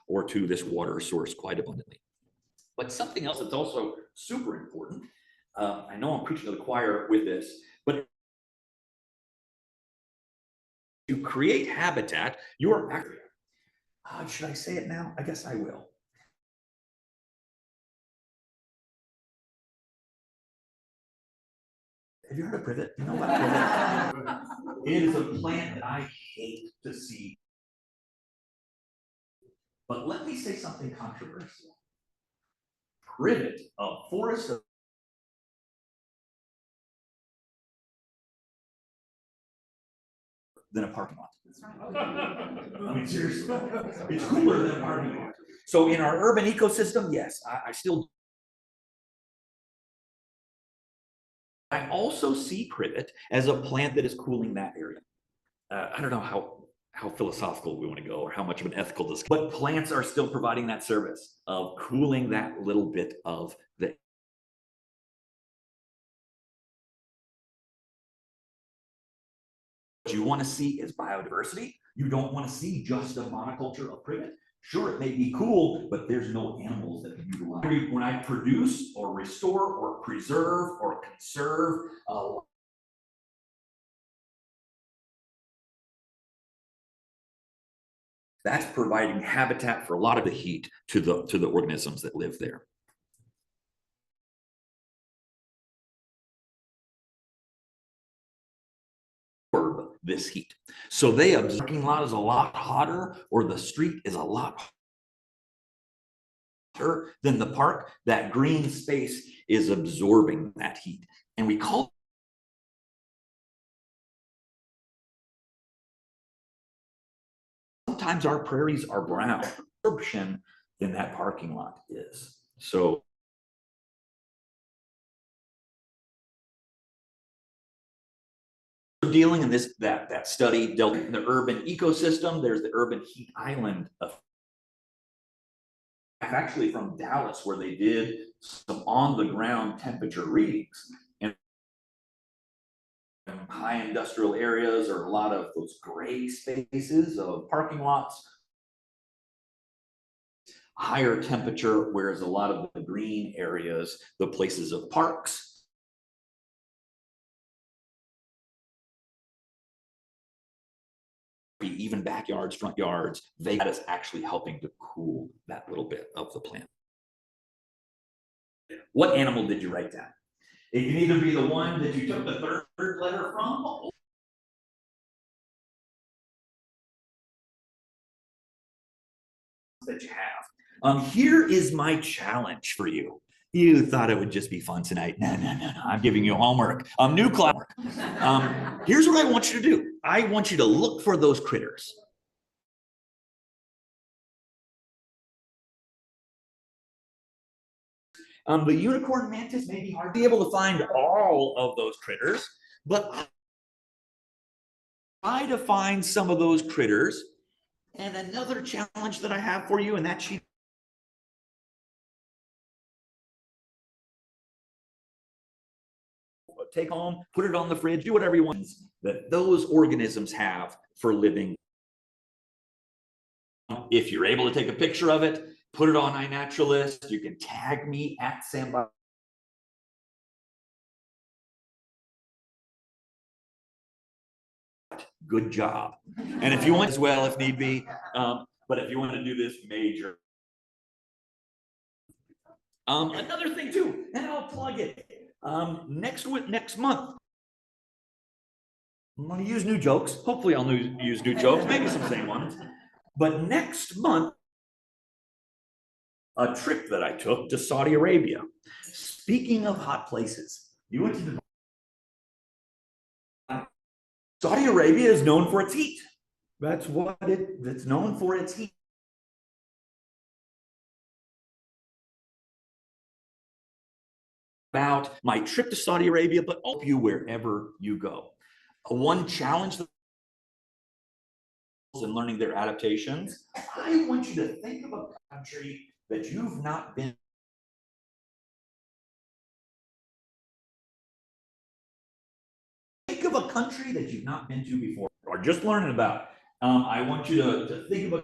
Or to this water source quite abundantly. But something else that's also super important, I know I'm preaching to the choir with this, but to create habitat, your bacteria. Should I say it now? I guess I will. Have you heard of privet? You know about privet? It is a plant that I hate to see. But let me say something controversial. Privet, a forest of than a parking lot. I mean, seriously, it's cooler than a parking lot. So in our urban ecosystem, yes, I still. I also see privet as a plant that is cooling that area. I don't know how philosophical we want to go or how much of an ethical discussion, but plants are still providing that service of cooling that little bit of the. What you want to see is biodiversity. You don't want to see just a monoculture of privet. Sure, it may be cool, but there's no animals that can utilize. When I produce or restore or preserve or conserve That's providing habitat for a lot of the heat to the organisms that live there. This heat. So they absorb, the parking lot is a lot hotter, or the street is a lot hotter than the park. That green space is absorbing that heat. And we call sometimes our prairies are brown absorption than that parking lot is. So dealing in this that study dealt in the urban ecosystem. There's the urban heat island effect, actually from Dallas, where they did some on the ground temperature readings. And high industrial areas or a lot of those gray spaces of parking lots, higher temperature, whereas a lot of the green areas, the places of parks, even backyards, front yards, that is actually helping to cool that little bit of the plant. What animal did you write down? It can either be the one that you took the third letter from, that you have. Here is my challenge for you. You thought it would just be fun tonight. No. I'm giving you homework. New class. Here's what I want you to do. I want you to look for those critters. The unicorn mantis may be hard to be able to find all of those critters, but try to find some of those critters. And another challenge that I have for you, and that sheet, take home, put it on the fridge, do whatever you want, that those organisms have for living. If you're able to take a picture of it, put it on iNaturalist. You can tag me at Sandbox. Good job. And if you want as well, if need be, but if you want to do this major. Another thing too, and I'll plug it. Next month, I'm going to use new jokes. Hopefully I'll use new jokes, maybe some same ones. But next month, a trip that I took to Saudi Arabia. Speaking of hot places, you went to Saudi Arabia is known for its heat. That's what it's known for, its heat. About my trip to Saudi Arabia, but help you wherever you go. One challenge in learning their adaptations, I want you to think of a country that you've not been. Think of a country that you've not been to before or just learning about. I want you to think of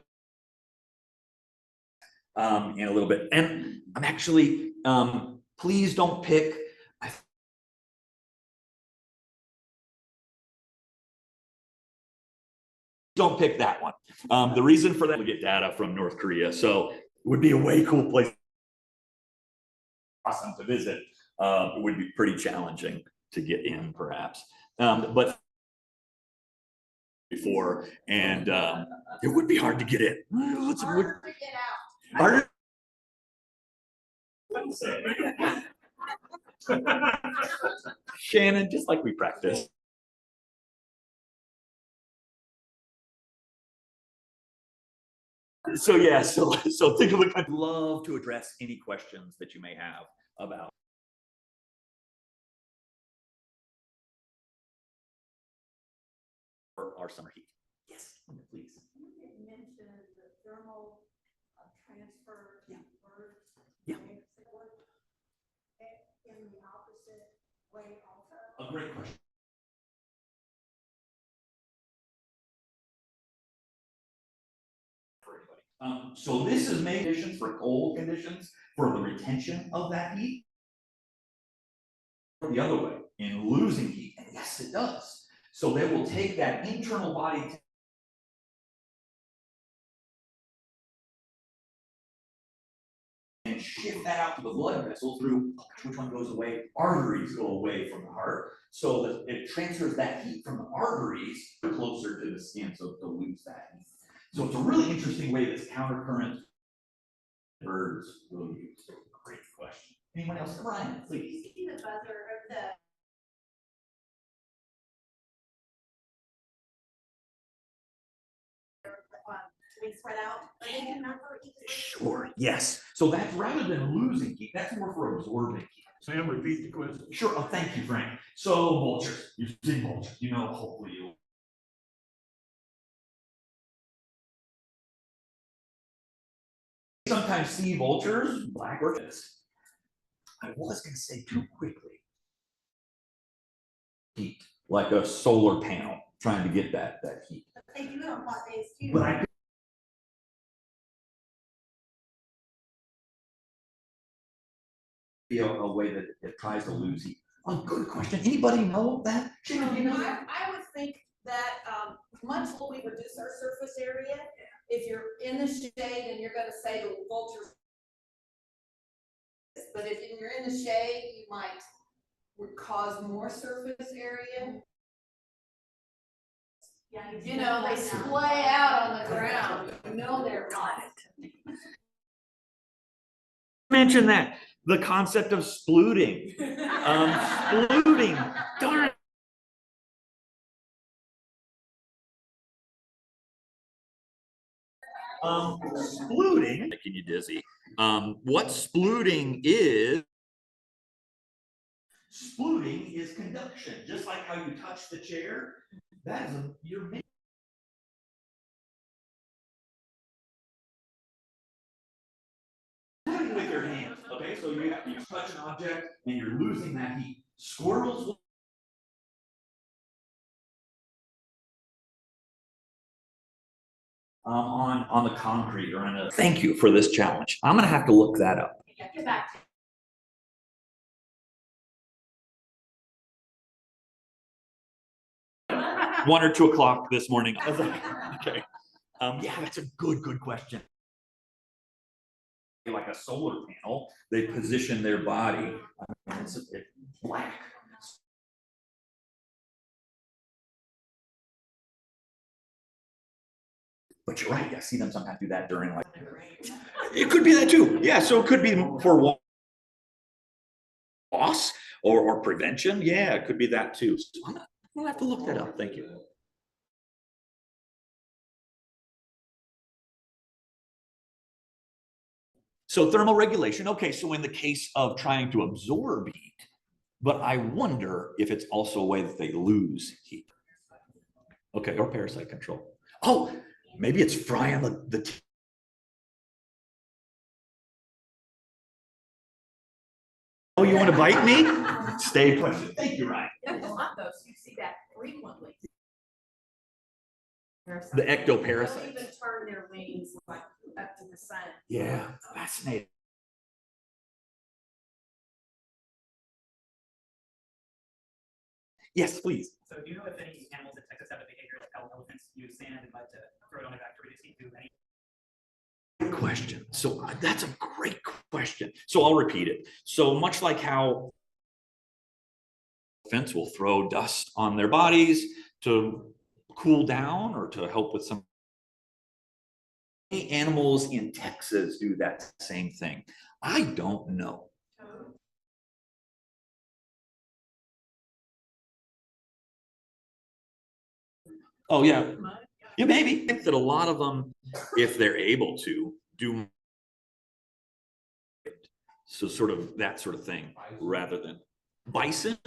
in a little bit. And I'm actually, please don't pick. Don't pick that one. The reason for that, we get data from North Korea. So it would be a way cool place. Awesome to visit. It would be pretty challenging to get in, perhaps. But before, and it would be hard to get in. Harder to get out. Harder. Shannon, just like we practiced. So yeah, so think of it. I'd love to address any questions that you may have about our summer heat. Yes, please. You did mention the thermal transfer Yeah. birds. Yeah. In the opposite way also. A great question. For everybody. So this is made conditions for cold conditions for the retention of that heat. The other way, in losing heat, and yes, it does. So they will take that internal body shift that out to the blood vessel through, which one goes away? Arteries go away from the heart, so that it transfers that heat from the arteries closer to the skin, so to lose that heat. So it's a really interesting way this countercurrent birds will use. Great question. Anyone else? Ryan, please. See the buzzer of the. To be spread out, or they can never eat. Sure, yes. So that's rather than losing heat, that's more for absorbing heat. Sam, repeat the question. Sure, oh, thank you, Frank. So vultures, you've seen vultures, you know, hopefully you. Sometimes see vultures, black orchids. I was gonna say too quickly. Heat, like a solar panel, trying to get that heat. They do it on hot days too. But I be a way that it tries to lose heat. Oh, good question. Anybody know that? Sharon, you know that? I would think that, much will we reduce our surface area, if you're in the shade and you're gonna say the vultures. But if you're in the shade, you would cause more surface area. Yeah, You know, they splay out on the ground, you know they're not. Mention that, the concept of splooting. Splooting, darn. Splooting, making you dizzy. What splooting is conduction, just like how you touch the chair. That is you're with your hands, okay? So you touch an object and you're losing that heat. Squirrels will on the concrete or in a. Thank you for this challenge. I'm gonna have to look that up. Get back. 1 or 2 o'clock this morning. I was like, okay. Yeah, that's a good question. Like a solar panel, they position their body. It's black. But you're right. I see them sometimes do that during like. It could be that too. Yeah, so it could be for loss or prevention. Yeah, it could be that too. So we'll have to look that up. Thank you. So thermal regulation. Okay, so in the case of trying to absorb heat, but I wonder if it's also a way that they lose heat. Okay, or parasite control. Oh, maybe it's frying the Oh, you want to bite me? Stay put. Thank you, Ryan. Those, you see that frequently. The ectoparasites. They'll even turn their wings like up to the sun. Yeah, fascinating. Yes, please. So do you know if any animals in Texas have a behavior that elephants use sand and mud to throw it on their back to reduce heat? Do any? Good question. So that's a great question. So I'll repeat it. So much like how elephants will throw dust on their bodies to cool down or to help with some. Animals in Texas do that same thing. I don't know. Oh yeah, yeah, maybe. I think that a lot of them, if they're able to, do so sort of that sort of thing rather than bison.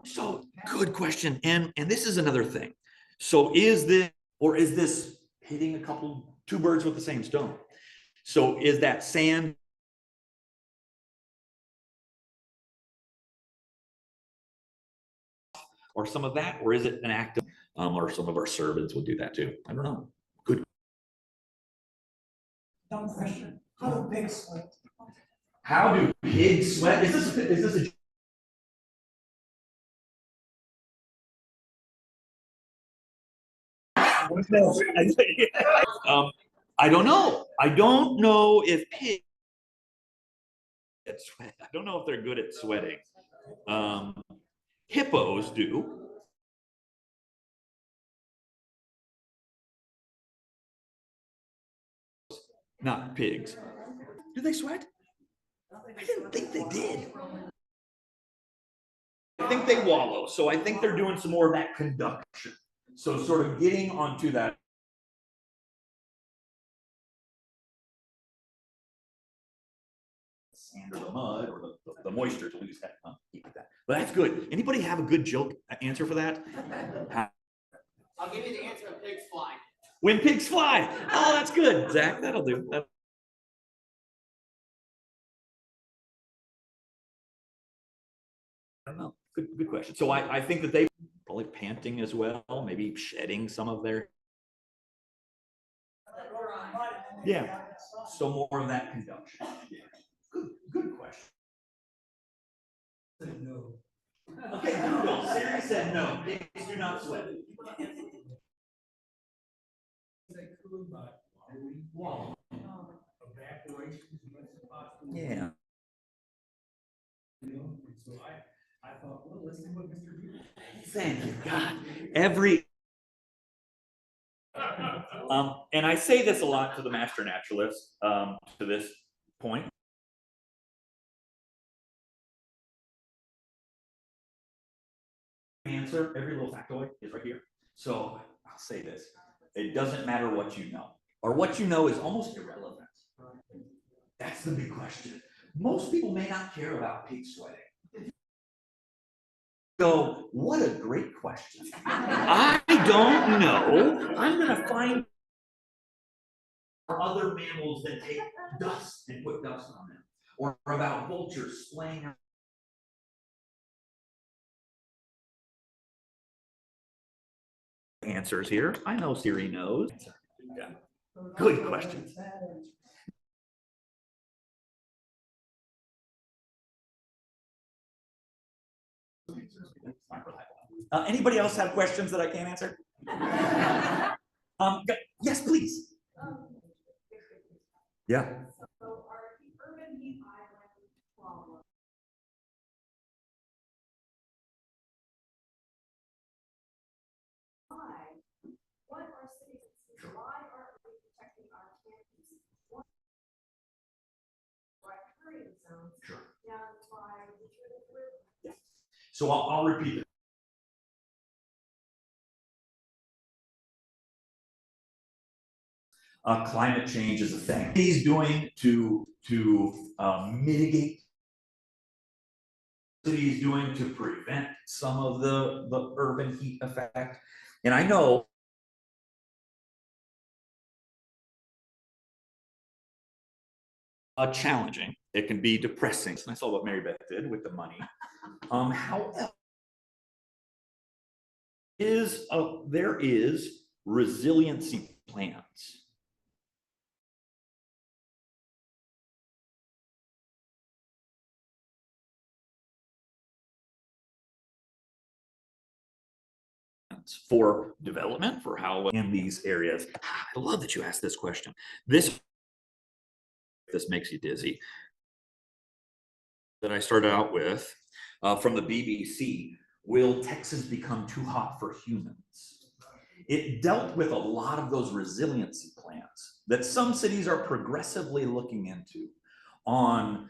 So good question. And this is another thing. So is this hitting two birds with the same stone? So is that sand or some of that, or is it an act of, or some of our servants will do that too? I don't know. Good. Dumb question. How do pigs sweat? How do pigs sweat? Is this a I don't know. I don't know if pigs sweat. I don't know if they're good at sweating. Hippos do. Not pigs. Do they sweat? I didn't think they did. I think they wallow. So I think they're doing some more of that conduction. So sort of getting onto that. Sand or the mud or the moisture to lose that. But that's good. Anybody have a good joke answer for that? I'll give you the answer of pigs fly. When pigs fly. Oh, that's good, Zach. That'll do. I don't know. Good question. So I think that they probably panting as well, maybe shedding some of their. Yeah. So more of that conduction. Yeah. Good question. No. Okay, Google. Siri said no. Pigs do not sweat. Yeah. So I thought, well, let's see what Mr. Beaver. Thank you, God. And I say this a lot to the master naturalists, to this point. Answer, every little factoid is right here. So I'll say this. It doesn't matter what you know, or what you know is almost irrelevant. That's the big question. Most people may not care about pig sweating. So, what a great question. I don't know. I'm going to find other mammals that take dust and put dust on them, or about vultures splaying. Answers here. I know Siri knows. Yeah. Good questions. Anybody else have questions that I can't answer? Yes, please. Yeah. So are the urban heat islands problem? What are cities, why aren't we protecting our campuses? Riparian zones. Sure. Down by the river. Yeah. So I'll repeat it. Climate change is a thing. He's doing to mitigate. He's doing to prevent some of the urban heat effect. And I know challenging. It can be depressing. I saw what Mary Beth did with the money. However, there is resiliency plans. For development, for how in these areas. I love that you asked this question. This makes you dizzy. That I started out with from the BBC. Will Texas become too hot for humans? It dealt with a lot of those resiliency plans that some cities are progressively looking into on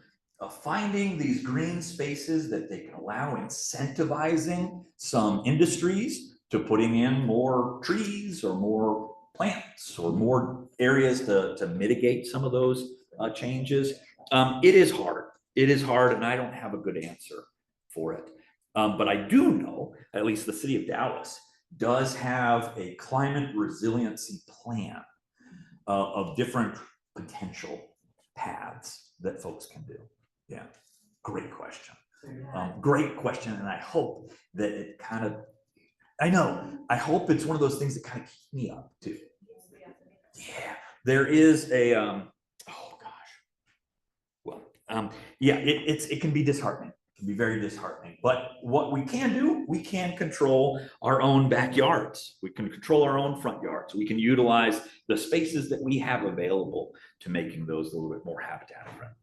finding these green spaces that they can allow, incentivizing some industries to putting in more trees or more plants or more areas to mitigate some of those changes. It is hard. It is hard, and I don't have a good answer for it. But I do know, at least the city of Dallas does have a climate resiliency plan of different potential paths that folks can do. Yeah, great question. Great question, and I hope that it kind of, I hope it's one of those things that kind of keep me up too. Yeah, there is a, oh gosh. Well, yeah, it can be disheartening. can be very disheartening. But what we can do, we can control our own backyards. We can control our own front yards. We can utilize the spaces that we have available to making those a little bit more habitat friendly.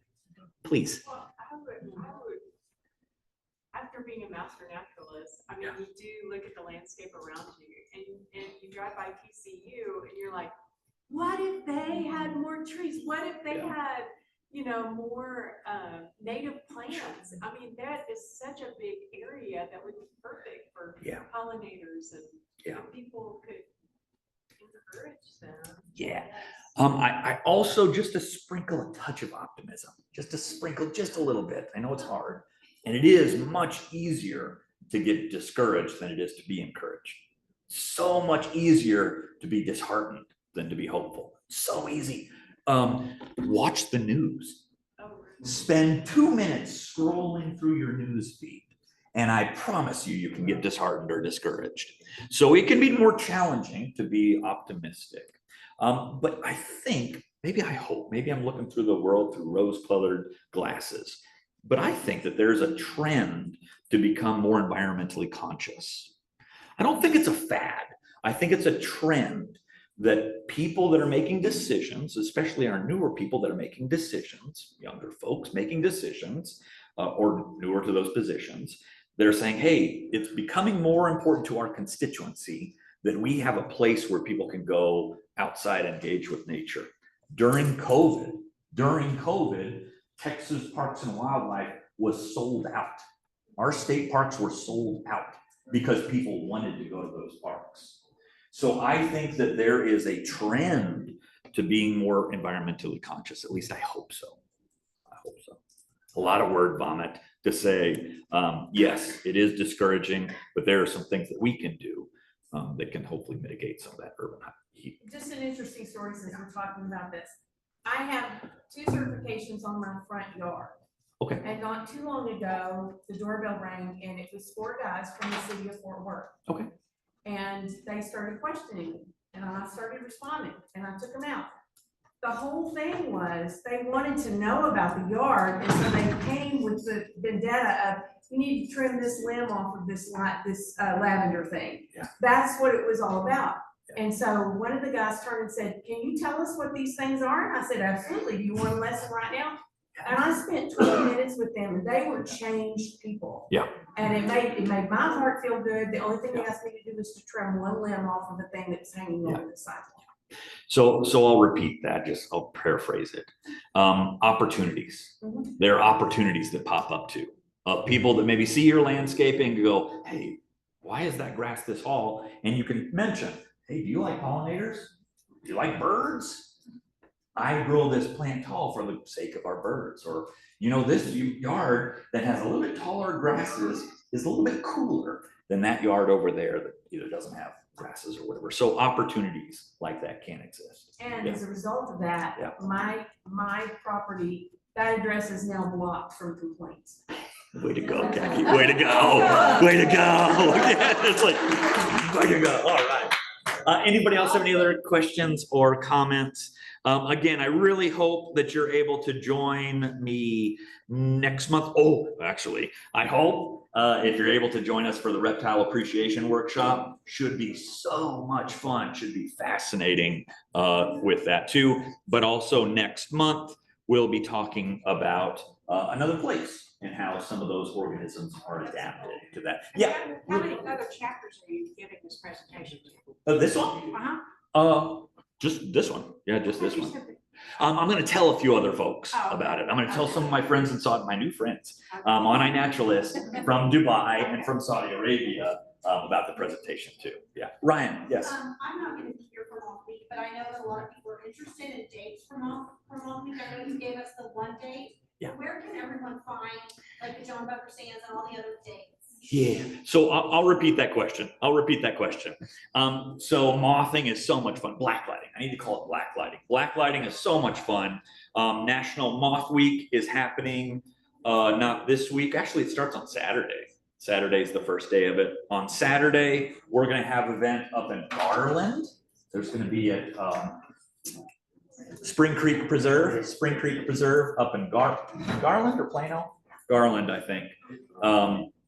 Please. Well, I would, after being a master naturalist, I mean, you do look at the landscape around you and you drive by PCU and you're like, what if they had more trees? What if they had, you know, more native plants? I mean, that is such a big area that would be perfect for pollinators and people could encourage them. Yeah. I also, just to sprinkle a touch of optimism, just to sprinkle just a little bit. I know it's hard, and it is much easier to get discouraged than it is to be encouraged. So much easier to be disheartened than to be hopeful. So easy. Watch the news. Spend 2 minutes scrolling through your news feed, and I promise you, you can get disheartened or discouraged. So it can be more challenging to be optimistic. But I think, maybe I hope, maybe I'm looking through the world through rose-colored glasses, but I think that there's a trend to become more environmentally conscious. I don't think it's a fad. I think it's a trend that people that are making decisions, especially our newer people that are making decisions, younger folks making decisions, or newer to those positions, they're saying, hey, it's becoming more important to our constituency that we have a place where people can go outside and engage with nature. During COVID, Texas Parks and Wildlife was sold out. Our state parks were sold out because people wanted to go to those parks. So I think that there is a trend to being more environmentally conscious. At least I hope so. I hope so. A lot of word vomit to say, yes, it is discouraging, but there are some things that we can do that can hopefully mitigate some of that urban heat. Just an interesting story since we're talking about this. I have 2 certifications on my front yard. Okay. And not too long ago, the doorbell rang and it was 4 guys from the city of Fort Worth. Okay. And they started questioning me and I started responding and I took them out. The whole thing was they wanted to know about the yard, and so they came with the vendetta of, you need to trim this limb off of this lavender thing. Yeah. That's what it was all about. And so one of the guys turned and said, can you tell us what these things are? And I said, absolutely. Do you want a lesson right now? And I spent 20 minutes with them and they were changed people. Yeah. And it made my heart feel good. The only thing they asked me to do was to trim one limb off of the thing that was hanging over the sidewalk. So I'll repeat that, I'll paraphrase it. Opportunities. There are opportunities that pop up too. People that maybe see your landscaping and go, hey, why is that grass this tall? And you can mention, hey, do you like pollinators? Do you like birds? I grow this plant tall for the sake of our birds. Or, you know, this yard that has a little bit taller grasses is a little bit cooler than that yard over there that either doesn't have grasses or whatever. So opportunities like that can exist. And as a result of that, my property, that address is now blocked from complaints. Way to go, Jackie. Way to go. Way to go. Yeah, it's like, way to go. All right. Anybody else have any other questions or comments? Again, I really hope that you're able to join me next month. Oh, actually, I hope if you're able to join us for the Reptile Appreciation Workshop, should be so much fun, should be fascinating with that too. But also next month, we'll be talking about another place and how some of those organisms are adapted to that. Yeah. How many other chapters are you giving this presentation Oh, this one? Just this one. Yeah, just this one. I'm going to tell a few other folks about it. I'm going to tell some of my friends and my new friends, on-eye-naturalist from Dubai and from Saudi Arabia about the presentation too. Yeah. Ryan, yes. I'm not going to be here for all week, but I know that a lot of people are interested in dates from all week. I know you gave us the one date. Yeah. Where can everyone find like the John Bucker Sands and all the other dates? Yeah, so I'll repeat that question. So mothing is so much fun. Blacklighting, I need to call it blacklighting. Blacklighting is so much fun. National Moth Week is happening, not this week. Actually, it starts on Saturday. Saturday's the first day of it. On Saturday, we're gonna have an event up in Garland. There's gonna be a Spring Creek Preserve up in Garland or Plano? Garland, I think.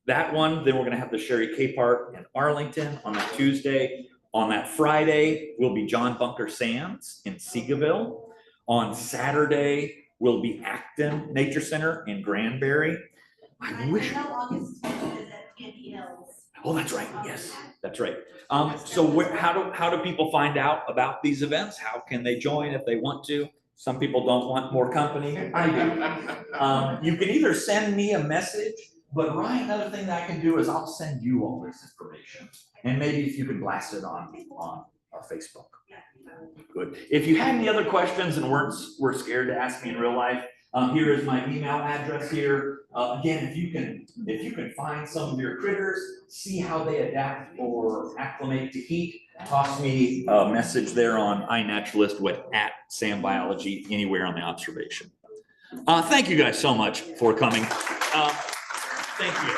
That one, then we're gonna have the Sherry K Park in Arlington on that Tuesday. On that Friday will be John Bunker Sands in Seagoville. On Saturday will be Acton Nature Center in Granbury. I wish. know August 10th is at Candy Hills. Oh, that's right. Yes, that's right. So how do people find out about these events? How can they join if they want to? Some people don't want more company. I do. You can either send me a message, but Ryan, another thing that I can do is I'll send you all this information. And maybe if you could blast it on Facebook. Good. If you had any other questions and were scared to ask me in real life, here is my email address here. Again, if you can find some of your critters, see how they adapt or acclimate to heat, toss me a message there on iNaturalist at Sam Biology, anywhere on the observation. Thank you guys so much for coming. Thank you.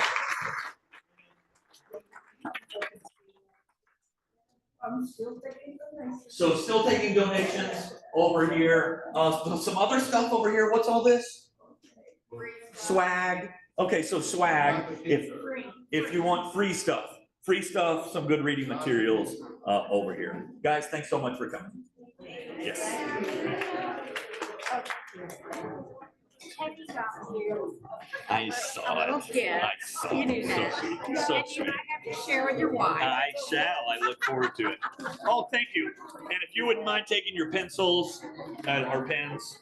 So still taking donations over here. Some other stuff over here. What's all this? Swag. Okay, so swag. If you want free stuff, some good reading materials over here. Guys, thanks so much for coming. Yes. I saw it. Okay. I saw You it. knew So that. sweet. And So you sweet. might have to share with your wife. I shall. I look forward to it. Oh, thank you. And if you wouldn't mind taking your pencils or pens